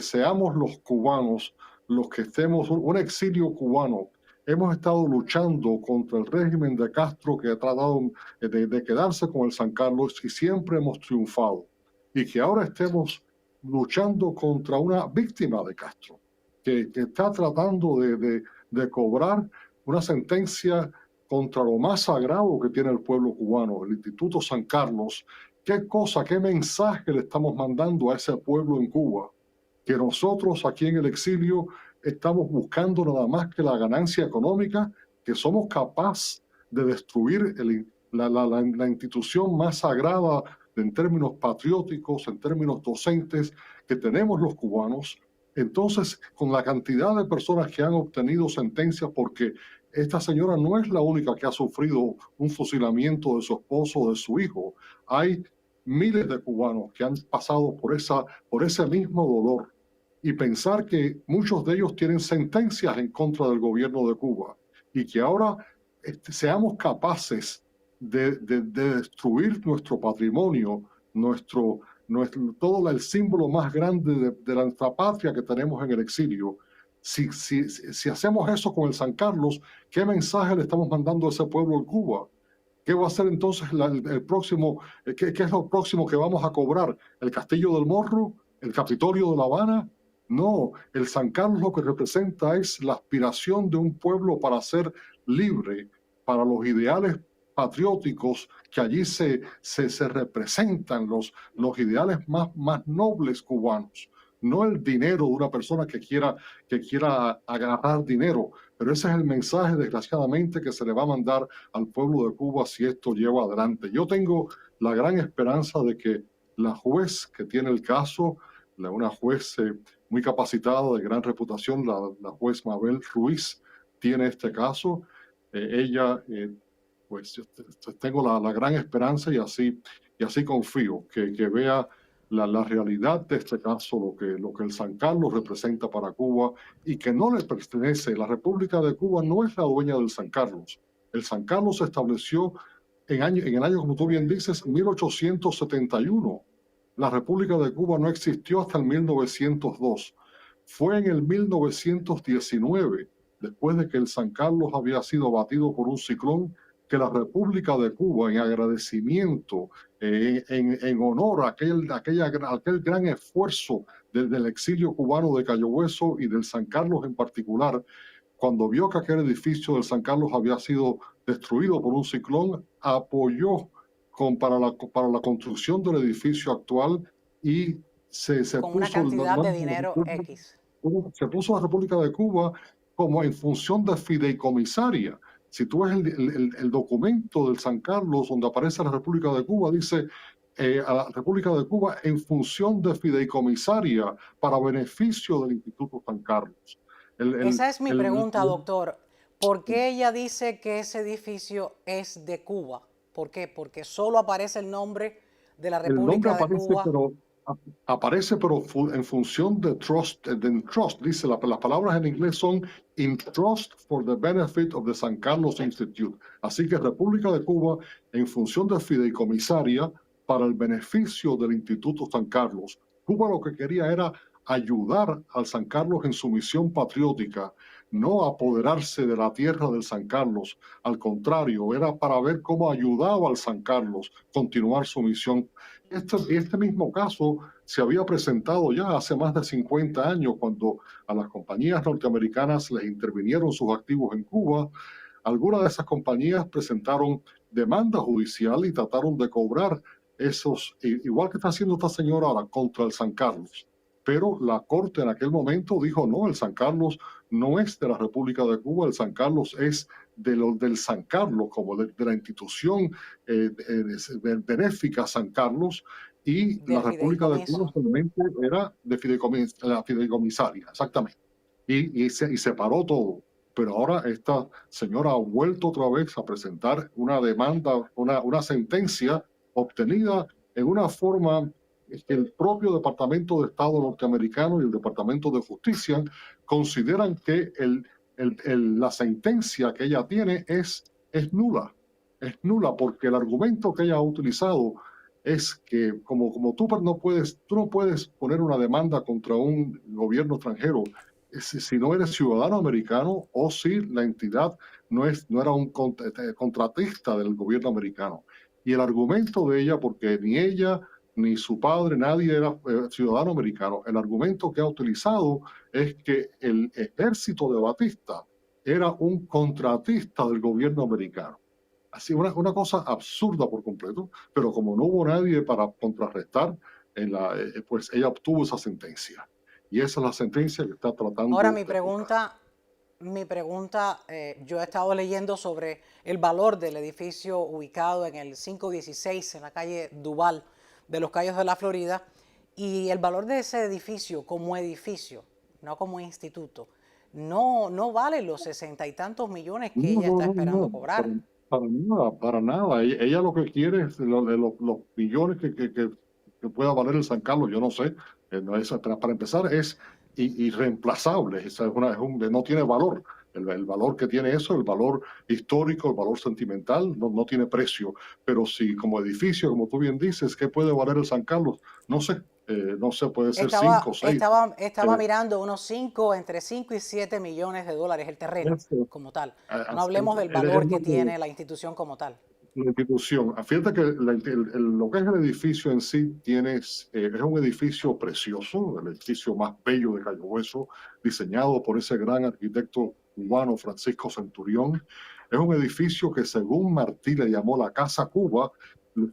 seamos los cubanos los que estemos, un exilio cubano hemos estado luchando contra el régimen de Castro que ha tratado de quedarse con el San Carlos y siempre hemos triunfado. Y que ahora estemos luchando contra una víctima de Castro, que está tratando de cobrar una sentencia contra lo más sagrado que tiene el pueblo cubano, el Instituto San Carlos. ¿Qué cosa, qué mensaje le estamos mandando a ese pueblo en Cuba? Que nosotros aquí en el exilio estamos buscando nada más que la ganancia económica, que somos capaces de destruir la institución más sagrada en términos patrióticos, en términos docentes que tenemos los cubanos. Entonces, con la cantidad de personas que han obtenido sentencias, porque esta señora no es la única que ha sufrido un fusilamiento de su esposo o de su hijo. Hay miles de cubanos que han pasado por ese mismo dolor. Y pensar que muchos de ellos tienen sentencias en contra del gobierno de Cuba y que ahora seamos capaces de destruir nuestro patrimonio, todo el símbolo más grande de nuestra patria que tenemos en el exilio. Si hacemos eso con el San Carlos, ¿qué mensaje le estamos mandando a ese pueblo en Cuba? ¿Qué va a ser entonces el próximo? ¿Qué es lo próximo que vamos a cobrar? ¿El Castillo del Morro? ¿El Capitolio de La Habana? No, el San Carlos lo que representa es la aspiración de un pueblo para ser libre, para los ideales patrióticos que allí se representan, los ideales más nobles cubanos. No el dinero de una persona que quiera agarrar dinero, pero ese es el mensaje, desgraciadamente, que se le va a mandar al pueblo de Cuba si esto lleva adelante. Yo tengo la gran esperanza de que la juez que tiene el caso, una juez muy capacitada, de gran reputación, la juez Mabel Ruiz, tiene este caso. Ella, pues yo tengo la gran esperanza y así confío que vea la realidad de este caso, lo que el San Carlos representa para Cuba y que no le pertenece. La República de Cuba no es la dueña del San Carlos. El San Carlos se estableció en el año, como tú bien dices, 1871. La República de Cuba no existió hasta el 1902. Fue en el 1919, después de que el San Carlos había sido abatido por un ciclón, que la República de Cuba, en agradecimiento, en honor a aquel gran esfuerzo del exilio cubano de Cayo Hueso y del San Carlos en particular, cuando vio que aquel edificio del San Carlos había sido destruido por un ciclón, apoyó para la construcción del edificio actual y se con puso una cantidad de dinero X. Se puso la República de Cuba como en función de fideicomisaria. Si tú ves el documento del San Carlos donde aparece la República de Cuba, dice a la República de Cuba en función de fideicomisaria para beneficio del Instituto San Carlos. Esa es mi pregunta, doctor. ¿Por qué ella dice que ese edificio es de Cuba? ¿Por qué? Porque solo aparece el nombre de la República de Cuba. Aparece, pero en función de trust. Dice, las palabras en inglés son in trust for the benefit of the San Carlos Institute. Así que República de Cuba en función de fideicomisaria para el beneficio del Instituto San Carlos. Cuba lo que quería era ayudar al San Carlos en su misión patriótica, no apoderarse de la tierra del San Carlos. Al contrario, era para ver cómo ayudaba al San Carlos a continuar su misión. Este mismo caso se había presentado ya hace más de 50 años, cuando a las compañías norteamericanas les intervinieron sus activos en Cuba. Algunas de esas compañías presentaron demanda judicial y trataron de cobrar esos, igual que está haciendo esta señora ahora, contra el San Carlos. Pero la Corte en aquel momento dijo, no, el San Carlos no es de la República de Cuba, el San Carlos es del San Carlos, como de la institución benéfica San Carlos, y la República de Cuba solamente era de la fideicomisaria, exactamente. Y separó todo. Pero ahora esta señora ha vuelto otra vez a presentar una demanda, una sentencia obtenida en una forma que el propio Departamento de Estado norteamericano y el Departamento de Justicia consideran que la sentencia que ella tiene es nula. Es nula porque el argumento que ella ha utilizado es que como tú no puedes poner una demanda contra un gobierno extranjero si no eres ciudadano americano o si la entidad no era un contratista del gobierno americano. Y el argumento de ella, porque ni ella ni su padre, nadie era ciudadano americano, el argumento que ha utilizado es que el ejército de Batista era un contratista del gobierno americano. Así, una cosa absurda por completo, pero como no hubo nadie para contrarrestar, pues ella obtuvo esa sentencia. Y esa es la sentencia que está tratando. Ahora mi pregunta, yo he estado leyendo sobre el valor del edificio ubicado en el 516 en la calle Duval de los Cayos de la Florida, y el valor de ese edificio como edificio, no como instituto, no vale los 60 y tantos millones que ella está esperando cobrar. Para nada. Ella lo que quiere es los millones que pueda valer el San Carlos, yo no sé. Para empezar, es irreemplazable. No tiene valor. El valor que tiene eso, el valor histórico, el valor sentimental, no tiene precio. Pero si como edificio, como tú bien dices, ¿qué puede valer el San Carlos? No sé. No sé, puede ser 5 o 6. Estaba mirando entre 5 y 7 millones de dólares el terreno como tal. No hablemos del valor que tiene la institución como tal. La institución. Fíjate que lo que es el edificio en sí es un edificio precioso, el edificio más bello de Cayo Hueso, diseñado por ese gran arquitecto cubano Francisco Centurión. Es un edificio que, según Martí le llamó la Casa Cuba,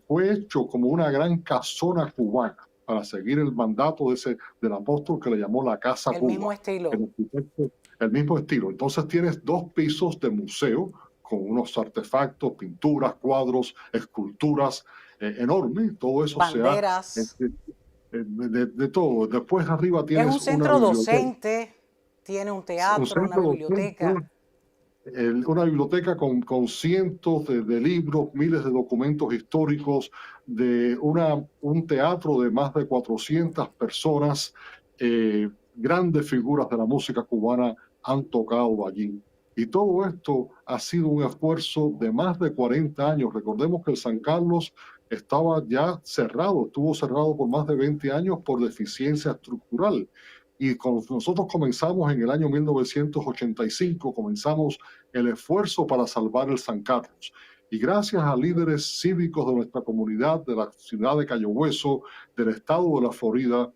fue hecho como una gran casona cubana, para seguir el mandato del apóstol que le llamó la Casa Cuba. El mismo estilo. El mismo estilo. Entonces tienes 2 pisos de museo con unos artefactos, pinturas, cuadros, esculturas enormes. Todo eso banderas. De todo. Después arriba tienes es un centro docente, tiene un teatro, una biblioteca. Una biblioteca con cientos de libros, miles de documentos históricos, de un teatro de más de 400 personas. Grandes figuras de la música cubana han tocado allí. Y todo esto ha sido un esfuerzo de más de 40 años. Recordemos que el San Carlos estaba ya cerrado, estuvo cerrado por más de 20 años por deficiencia estructural. Y nosotros comenzamos en el año 1985, comenzamos el esfuerzo para salvar el San Carlos. Y gracias a líderes cívicos de nuestra comunidad, de la ciudad de Cayo Hueso, del estado de la Florida,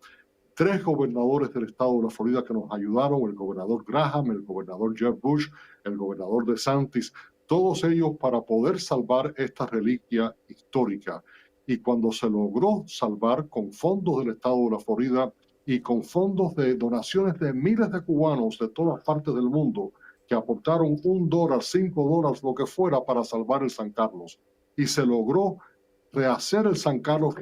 3 gobernadores del estado de la Florida que nos ayudaron, el gobernador Graham, el gobernador Jeb Bush, el gobernador DeSantis, todos ellos para poder salvar esta reliquia histórica. Y cuando se logró salvar con fondos del estado de la Florida, y con fondos de donaciones de miles de cubanos de todas partes del mundo que aportaron $1, $5, lo que fuera para salvar el San Carlos. Y se logró rehacer el San Carlos,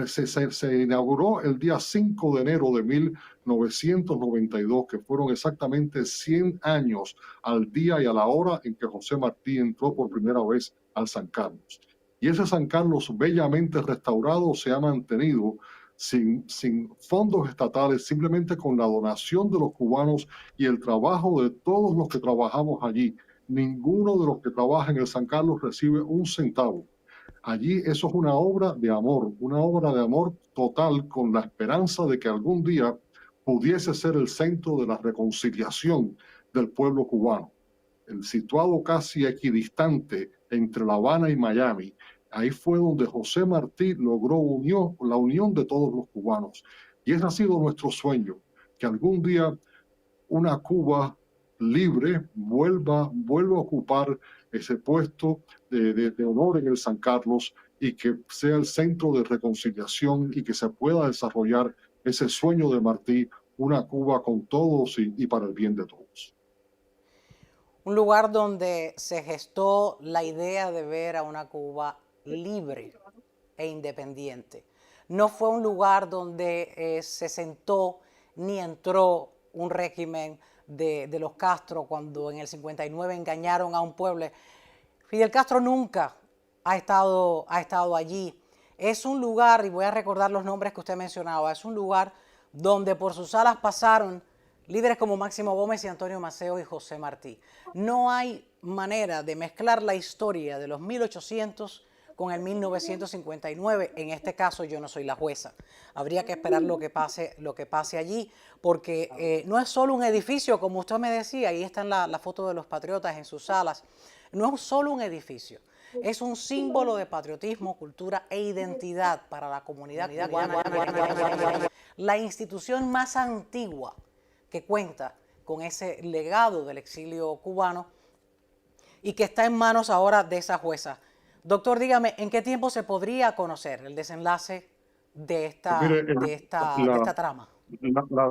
se inauguró el día 5 de enero de 1992, que fueron exactamente 100 años al día y a la hora en que José Martí entró por primera vez al San Carlos. Y ese San Carlos bellamente restaurado se ha mantenido sin fondos estatales, simplemente con la donación de los cubanos y el trabajo de todos los que trabajamos allí. Ninguno de los que trabajan en el San Carlos recibe un centavo. Allí eso es una obra de amor total, con la esperanza de que algún día pudiese ser el centro de la reconciliación del pueblo cubano. Situado casi equidistante entre La Habana y Miami, ahí fue donde José Martí logró la unión de todos los cubanos. Y ese ha sido nuestro sueño, que algún día una Cuba libre vuelva a ocupar ese puesto de honor en el San Carlos, y que sea el centro de reconciliación y que se pueda desarrollar ese sueño de Martí, una Cuba con todos y para el bien de todos. Un lugar donde se gestó la idea de ver a una Cuba libre e independiente. No fue un lugar donde se sentó ni entró un régimen de los Castro cuando en el 59 engañaron a un pueblo. Fidel Castro nunca ha estado allí. Es un lugar, y voy a recordar los nombres que usted mencionaba, es un lugar donde por sus alas pasaron líderes como Máximo Gómez y Antonio Maceo y José Martí. No hay manera de mezclar la historia de los 1800 con el 1959. En este caso yo no soy la jueza. Habría que esperar lo que pase allí, porque no es solo un edificio, como usted me decía, ahí están la foto de los patriotas en sus salas. No es solo un edificio, es un símbolo de patriotismo, cultura e identidad para la comunidad cubana. La institución más antigua que cuenta con ese legado del exilio cubano y que está en manos ahora de esa jueza. Doctor, dígame, ¿en qué tiempo se podría conocer el desenlace de esta trama?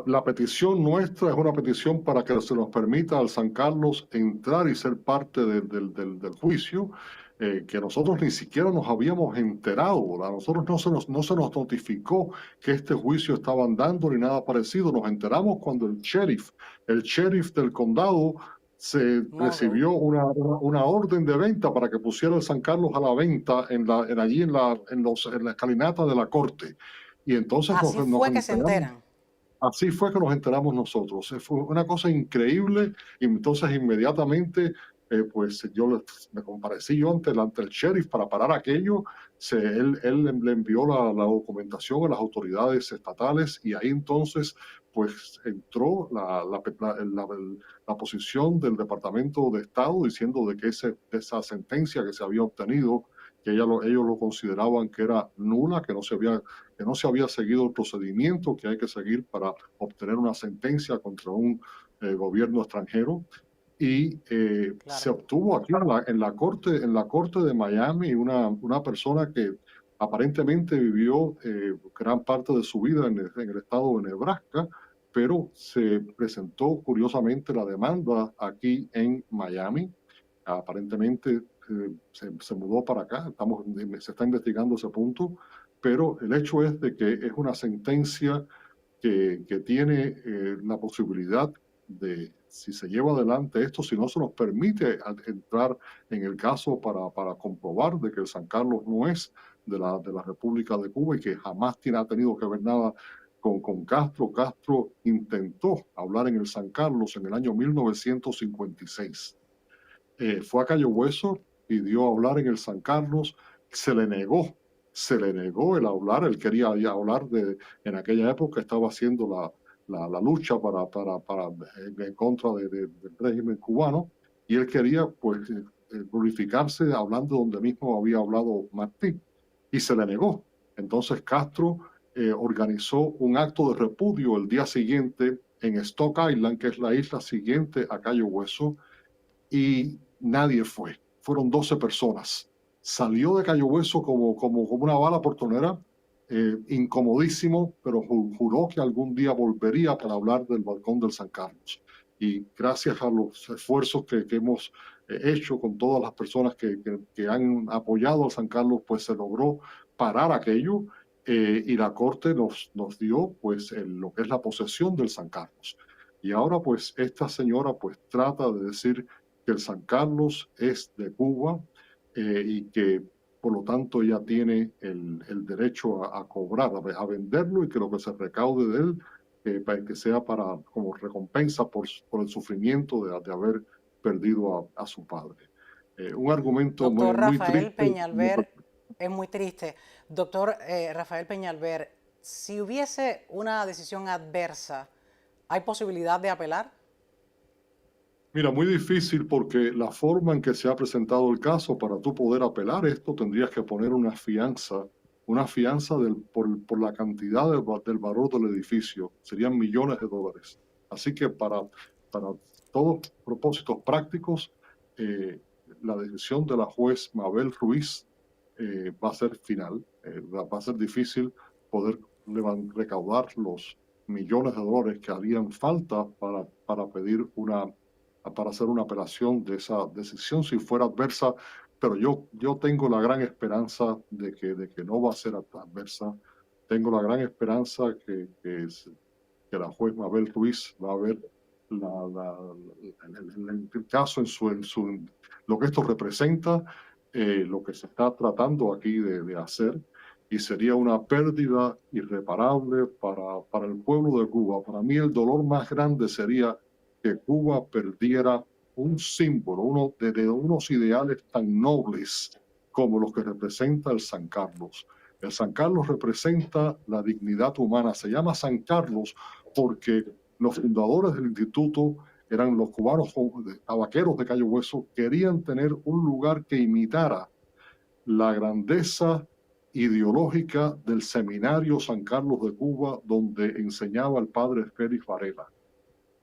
La petición nuestra es una petición para que se nos permita al San Carlos entrar y ser parte del juicio, que nosotros ni siquiera nos habíamos enterado. A nosotros no se nos notificó que este juicio estaba andando ni nada parecido. Nos enteramos cuando el sheriff del condado recibió una orden de venta para que pusiera el San Carlos a la venta allí en la escalinata de la corte. Y entonces Así fue que se enteran. Así fue que nos enteramos nosotros. Fue una cosa increíble y entonces inmediatamente pues me comparecí yo ante el sheriff para parar aquello. Él le envió la documentación a las autoridades estatales y ahí entonces pues entró la posición del Departamento de Estado diciendo de que esa sentencia que se había obtenido, que ellos lo consideraban que era nula, que no se había seguido el procedimiento que hay que seguir para obtener una sentencia contra un gobierno extranjero. Y se obtuvo aquí en la corte de Miami una persona que aparentemente vivió gran parte de su vida en el estado de Nebraska, pero se presentó curiosamente la demanda aquí en Miami. Aparentemente se mudó para acá, se está investigando ese punto, pero el hecho es de que es una sentencia que tiene la posibilidad de, si se lleva adelante esto, si no se nos permite entrar en el caso para comprobar de que el San Carlos no es de la República de Cuba y que jamás ha tenido que ver nada con Castro. Castro intentó hablar en el San Carlos en el año 1956. Fue a Cayo Hueso, pidió hablar en el San Carlos, se le negó el hablar. Él quería hablar en aquella época estaba haciendo la lucha en contra del régimen cubano, y él quería pues glorificarse hablando donde mismo había hablado Martí, y se le negó. Entonces Castro organizó un acto de repudio el día siguiente en Stock Island, que es la isla siguiente a Cayo Hueso, y nadie fue. Fueron 12 personas. Salió de Cayo Hueso como una bala portonera, incomodísimo, pero juró que algún día volvería para hablar del balcón del San Carlos. Y gracias a los esfuerzos que hemos hecho con todas las personas que han apoyado al San Carlos, pues se logró parar aquello, y la Corte nos dio pues lo que es la posesión del San Carlos. Y ahora pues esta señora pues trata de decir que el San Carlos es de Cuba, y que por lo tanto ella tiene el derecho a cobrar, a venderlo, y que lo que se recaude de él que sea como recompensa por el sufrimiento de haber perdido a su padre. Un argumento Doctor muy Rafael triste. Peñalver, es muy triste. Doctor Rafael Peñalver, si hubiese una decisión adversa, ¿hay posibilidad de apelar? Mira, muy difícil, porque la forma en que se ha presentado el caso, para tú poder apelar esto, tendrías que poner una fianza por la cantidad del valor del edificio. Serían millones de dólares. Así que para todos propósitos prácticos, la decisión de la juez Mabel Ruiz va a ser final. Va a ser difícil poder recaudar los millones de dólares que harían falta para hacer una apelación de esa decisión si fuera adversa, pero yo tengo la gran esperanza de que no va a ser adversa. Tengo la gran esperanza que la juez Mabel Ruiz va a ver el caso en lo que esto representa, lo que se está tratando aquí de hacer, y sería una pérdida irreparable para el pueblo de Cuba. Para mí el dolor más grande sería que Cuba perdiera un símbolo, de unos ideales tan nobles como los que representa el San Carlos. El San Carlos representa la dignidad humana. Se llama San Carlos porque los fundadores del instituto eran los cubanos tabaqueros de Cayo Hueso, querían tener un lugar que imitara la grandeza ideológica del Seminario San Carlos de Cuba, donde enseñaba el padre Félix Varela.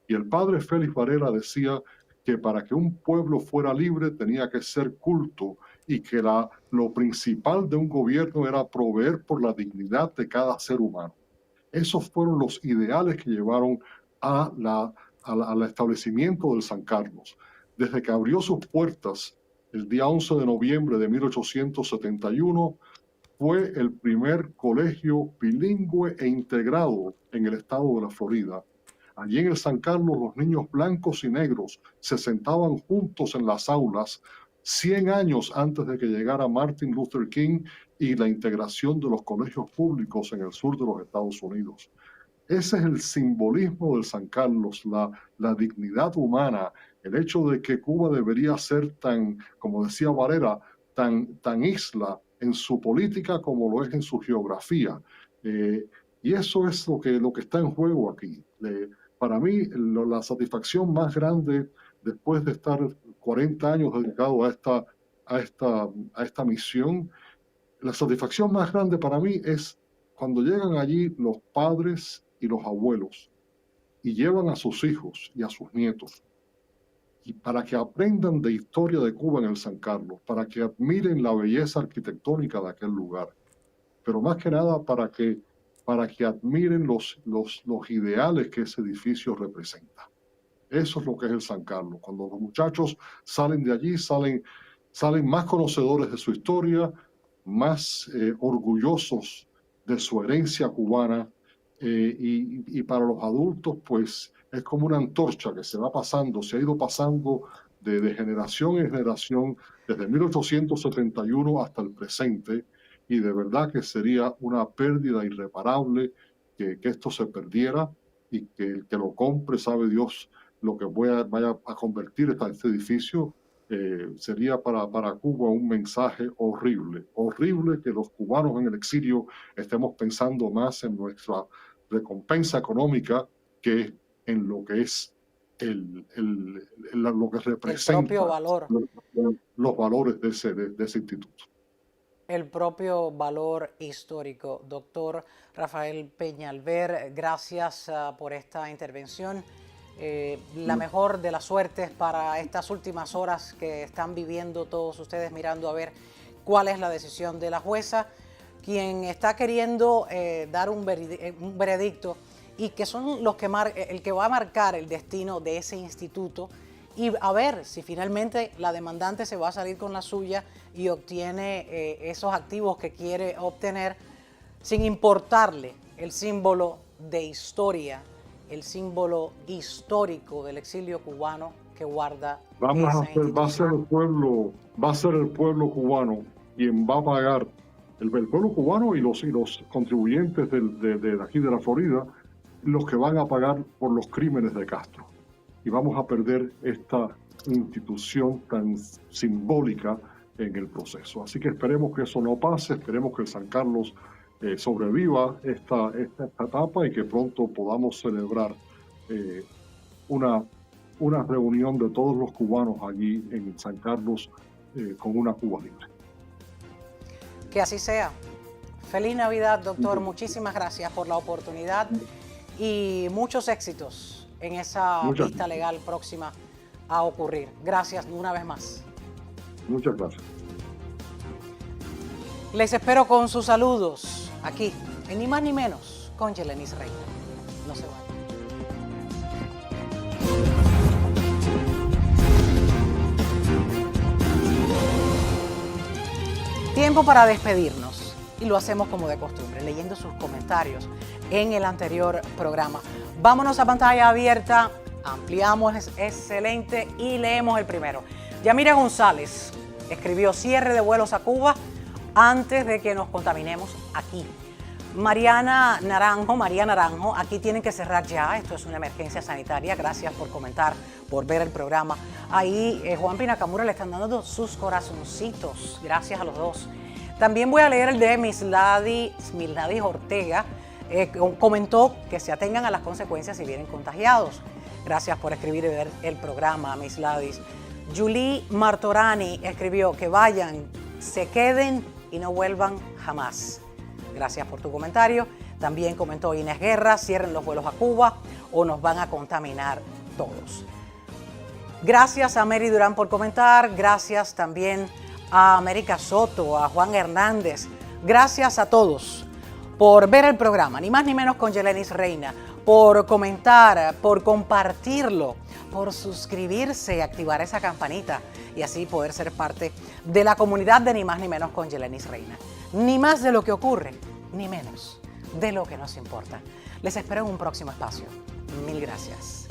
Y el padre Félix Varela decía que para que un pueblo fuera libre tenía que ser culto y que lo principal de un gobierno era proveer por la dignidad de cada ser humano. Esos fueron los ideales que llevaron al establecimiento del San Carlos. Desde que abrió sus puertas el día 11 de noviembre de 1871, fue el primer colegio bilingüe e integrado en el estado de la Florida. Allí en el San Carlos, los niños blancos y negros se sentaban juntos en las aulas 100 años antes de que llegara Martin Luther King y la integración de los colegios públicos en el sur de los Estados Unidos. Ese es el simbolismo del San Carlos, la dignidad humana, el hecho de que Cuba debería ser tan, como decía Varela, tan isla en su política como lo es en su geografía. Y eso es lo que está en juego aquí. Para mí, la satisfacción más grande, después de estar 40 años dedicado a esta misión, la satisfacción más grande para mí es cuando llegan allí los padres y los abuelos y llevan a sus hijos y a sus nietos, y para que aprendan de historia de Cuba en el San Carlos, para que admiren la belleza arquitectónica de aquel lugar, pero más que nada para que admiren los ideales que ese edificio representa. Eso es lo que es el San Carlos. Cuando los muchachos salen de allí, salen más conocedores de su historia, más orgullosos de su herencia cubana, y para los adultos, pues es como una antorcha que se ha ido pasando de generación en generación, desde 1871 hasta el presente, y de verdad que sería una pérdida irreparable que esto se perdiera, y que el que lo compre, sabe Dios lo que vaya a convertir este edificio. Sería para Cuba un mensaje horrible que los cubanos en el exilio estemos pensando más en nuestra recompensa económica que en lo que es lo que representa el propio valor, los valores de ese instituto. el propio valor histórico. Doctor Rafael Peñalver, gracias por esta intervención. La mejor de las suertes para estas últimas horas que están viviendo todos ustedes, mirando a ver cuál es la decisión de la jueza, quien está queriendo dar un veredicto, y que son los que el que va a marcar el destino de ese instituto, y a ver si finalmente la demandante se va a salir con la suya y obtiene esos activos que quiere obtener, sin importarle el símbolo de historia, el símbolo histórico del exilio cubano que guarda. Va a ser el pueblo cubano quien va a pagar, el pueblo cubano y los contribuyentes de aquí de la Florida, los que van a pagar por los crímenes de Castro. Y vamos a perder esta institución tan simbólica en el proceso. Así que esperemos que eso no pase, esperemos que el San Carlos sobreviva esta etapa, y que pronto podamos celebrar una reunión de todos los cubanos allí en San Carlos, con una Cuba libre. Que así sea. Feliz Navidad, doctor. Muchísimas gracias por la oportunidad y muchos éxitos en esa vista legal próxima a ocurrir. Gracias una vez más. Muchas gracias. Les espero con sus saludos aquí, en Ni Más Ni Menos, con Yelenis Reina. No se vayan. Tiempo para despedirnos, y lo hacemos como de costumbre, leyendo sus comentarios en el anterior programa. Vámonos a pantalla abierta, ampliamos, es excelente, y leemos el primero. Yamira González escribió: cierre de vuelos a Cuba antes de que nos contaminemos aquí. María Naranjo, aquí tienen que cerrar ya, esto es una emergencia sanitaria, gracias por comentar, por ver el programa. Ahí Juan Pinacamura le están dando sus corazoncitos, gracias a los dos. También voy a leer el de Misladis Ortega, comentó que se atengan a las consecuencias si vienen contagiados. Gracias por escribir y ver el programa, Misladis. Julie Martorani escribió que vayan, se queden y no vuelvan jamás. Gracias por tu comentario. También comentó Inés Guerra, cierren los vuelos a Cuba o nos van a contaminar todos. Gracias a Mary Durán por comentar. Gracias también a América Soto, a Juan Hernández. Gracias a todos por ver el programa, ni más ni menos con Yelenis Reina, por comentar, por compartirlo, por suscribirse y activar esa campanita y así poder ser parte de la comunidad de Ni más ni menos con Yelenis Reina. Ni más de lo que ocurre, ni menos de lo que nos importa. Les espero en un próximo espacio. Mil gracias.